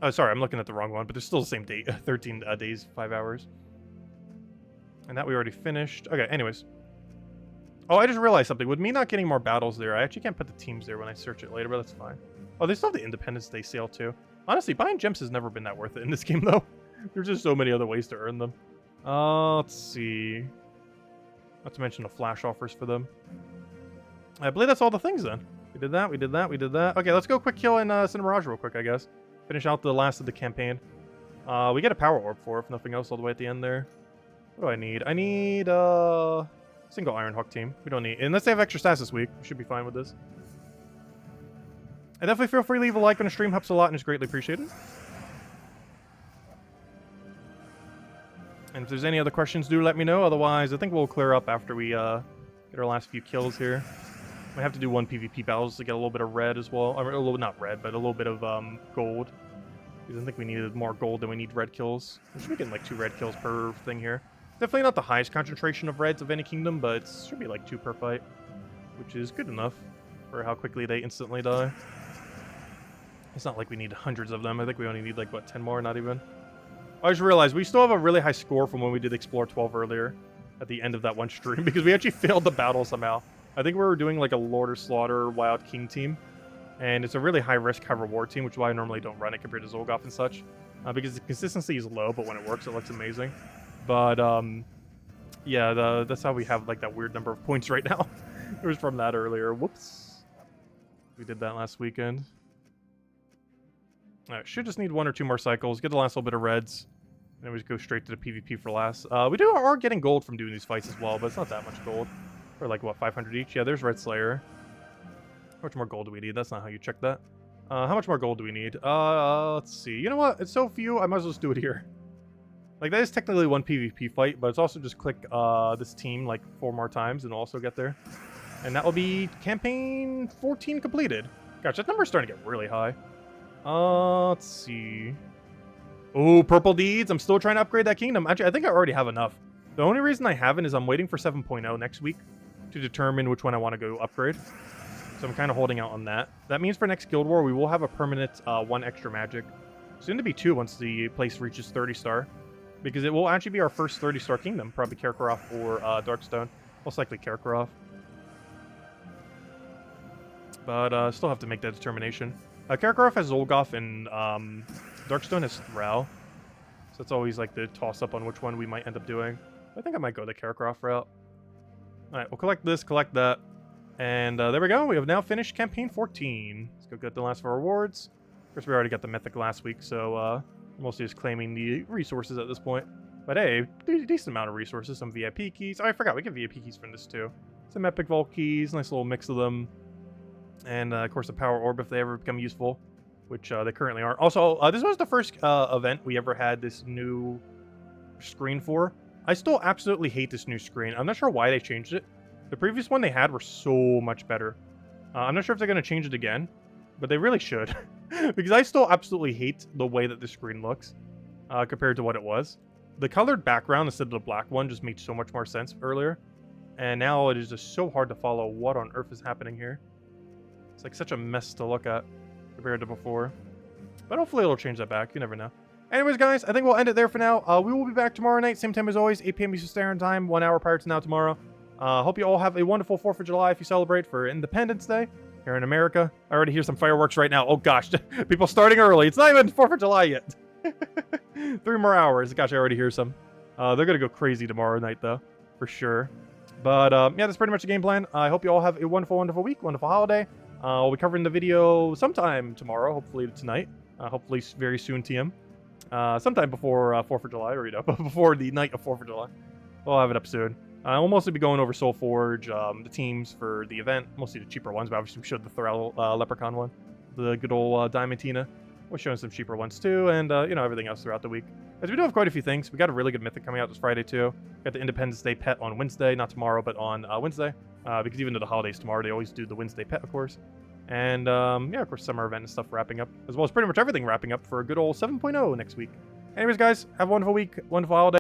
Oh, sorry, I'm looking at the wrong one, but there's still the same date, 13 days, 5 hours. And that we already finished. Okay, anyways. Oh, I just realized something. With me not getting more battles there, I actually can't put the teams there when I search it later, but that's fine. Oh, they still have the Independence Day sale, too. Honestly, buying gems has never been that worth it in this game, though. There's just so many other ways to earn them. Let's see. Not to mention the flash offers for them. I believe that's all the things, then. We did that, we did that, we did that. Okay, let's go quick kill in Cinder Mirage real quick, I guess. Finish out the last of the campaign. We get a power orb for, if nothing else, all the way at the end there. What do I need? I need, single Iron Hawk team. We don't need... Unless they have extra stats this week. We should be fine with this. And definitely feel free to leave a like on the stream. Helps a lot and is greatly appreciated. And if there's any other questions, do let me know. Otherwise, I think we'll clear up after we, get our last few kills here. We have to do one PvP battles to get a little bit of red as well. Or a little, not red, but a little bit of, gold. Because I think we needed more gold than we need red kills. We should be getting like 2 red kills per thing here. Definitely not the highest concentration of reds of any kingdom, but it should be like 2 per fight. Which is good enough for how quickly they instantly die. It's not like we need hundreds of them. I think we only need like, what, 10 more? Not even. I just realized we still have a really high score from when we did Explore 12 earlier. At the end of that one stream. Because we actually failed the battle somehow. I think we were doing like a Lord of Slaughter Wild King team. And it's a really high risk, high reward team, which is why I normally don't run it compared to Zolgoth and such. Because the consistency is low, but when it works, it looks amazing. But, yeah, that's how we have like that weird number of points right now. It was from that earlier. Whoops. We did that last weekend. Alright, should just need 1 or 2 more cycles. Get the last little bit of reds. And then we just go straight to the PvP for last. We are getting gold from doing these fights as well, but it's not that much gold. Or like, what, 500 each? Yeah, there's Red Slayer. How much more gold do we need? That's not how you check that. How much more gold do we need? Let's see. You know what? It's so few, I might as well just do it here. Like, that is technically one PvP fight, but it's also just click this team like 4 more times and we'll also get there. And that will be campaign 14 completed. Gosh, that number's starting to get really high. Let's see. Oh, purple deeds. I'm still trying to upgrade that kingdom. Actually, I think I already have enough. The only reason I haven't is I'm waiting for 7.0 next week to determine which one I want to go upgrade. So So I'm kind of holding out on that. That means for next Guild War, we will have a permanent 1 extra magic. Soon to be 2 once the place reaches 30 star. Because it will actually be our first 30 star kingdom. Probably Kakarot or Darkstone. Most likely Kakarot. But still have to make that determination. Kakarot has Zolgoth and Darkstone has Thrall. So it's always like the toss-up on which one we might end up doing. I think I might go the Kakarot route. Alright, we'll collect this, collect that. And there we go. We have now finished Campaign 14. Let's go get the last 4 rewards. Of course, we already got the Mythic last week, so mostly just claiming the resources at this point. But hey, decent amount of resources. Some VIP keys. Oh, I forgot. We get VIP keys from this too. Some Epic Vault keys. Nice little mix of them. And, of course, the Power Orb if they ever become useful. Which they currently aren't. Also, this was the first event we ever had this new screen for. I still absolutely hate this new screen. I'm not sure why they changed it. The previous one they had were so much better. I'm not sure if they're going to change it again, but they really should. Because I still absolutely hate the way that the screen looks compared to what it was. The colored background instead of the black one just made so much more sense earlier. And now it is just so hard to follow what on earth is happening here. It's like such a mess to look at compared to before. But hopefully it'll change that back. You never know. Anyways, guys, I think we'll end it there for now. We will be back tomorrow night, same time as always, 8 p.m. Eastern Standard Time, 1 hour prior to now tomorrow. Hope you all have a wonderful 4th of July if you celebrate for Independence Day here in America. I already hear some fireworks right now. Oh, gosh. People starting early. It's not even 4th of July yet. 3 more hours. Gosh, I already hear some. They're going to go crazy tomorrow night, though, for sure. But, yeah, that's pretty much the game plan. I hope you all have a wonderful, wonderful week, wonderful holiday. I'll be covering the video sometime tomorrow, hopefully tonight. Hopefully very soon, TM. Sometime before 4th of July, or, before the night of 4th of July. We'll have it up soon. We'll mostly be going over Soulforge, the teams for the event, mostly the cheaper ones, but obviously we showed the Thrall Leprechaun one, the good old Diamantina. We're showing some cheaper ones too, and, everything else throughout the week. As we do have quite a few things. We got a really good Mythic coming out this Friday too. Got the Independence Day pet on Wednesday, not tomorrow, but on Wednesday. Because even though the holidays tomorrow, they always do the Wednesday pet, of course. And, yeah, of course, summer event and stuff wrapping up, as well as pretty much everything wrapping up for a good old 7.0 next week. Anyways, guys, have a wonderful week, wonderful holiday.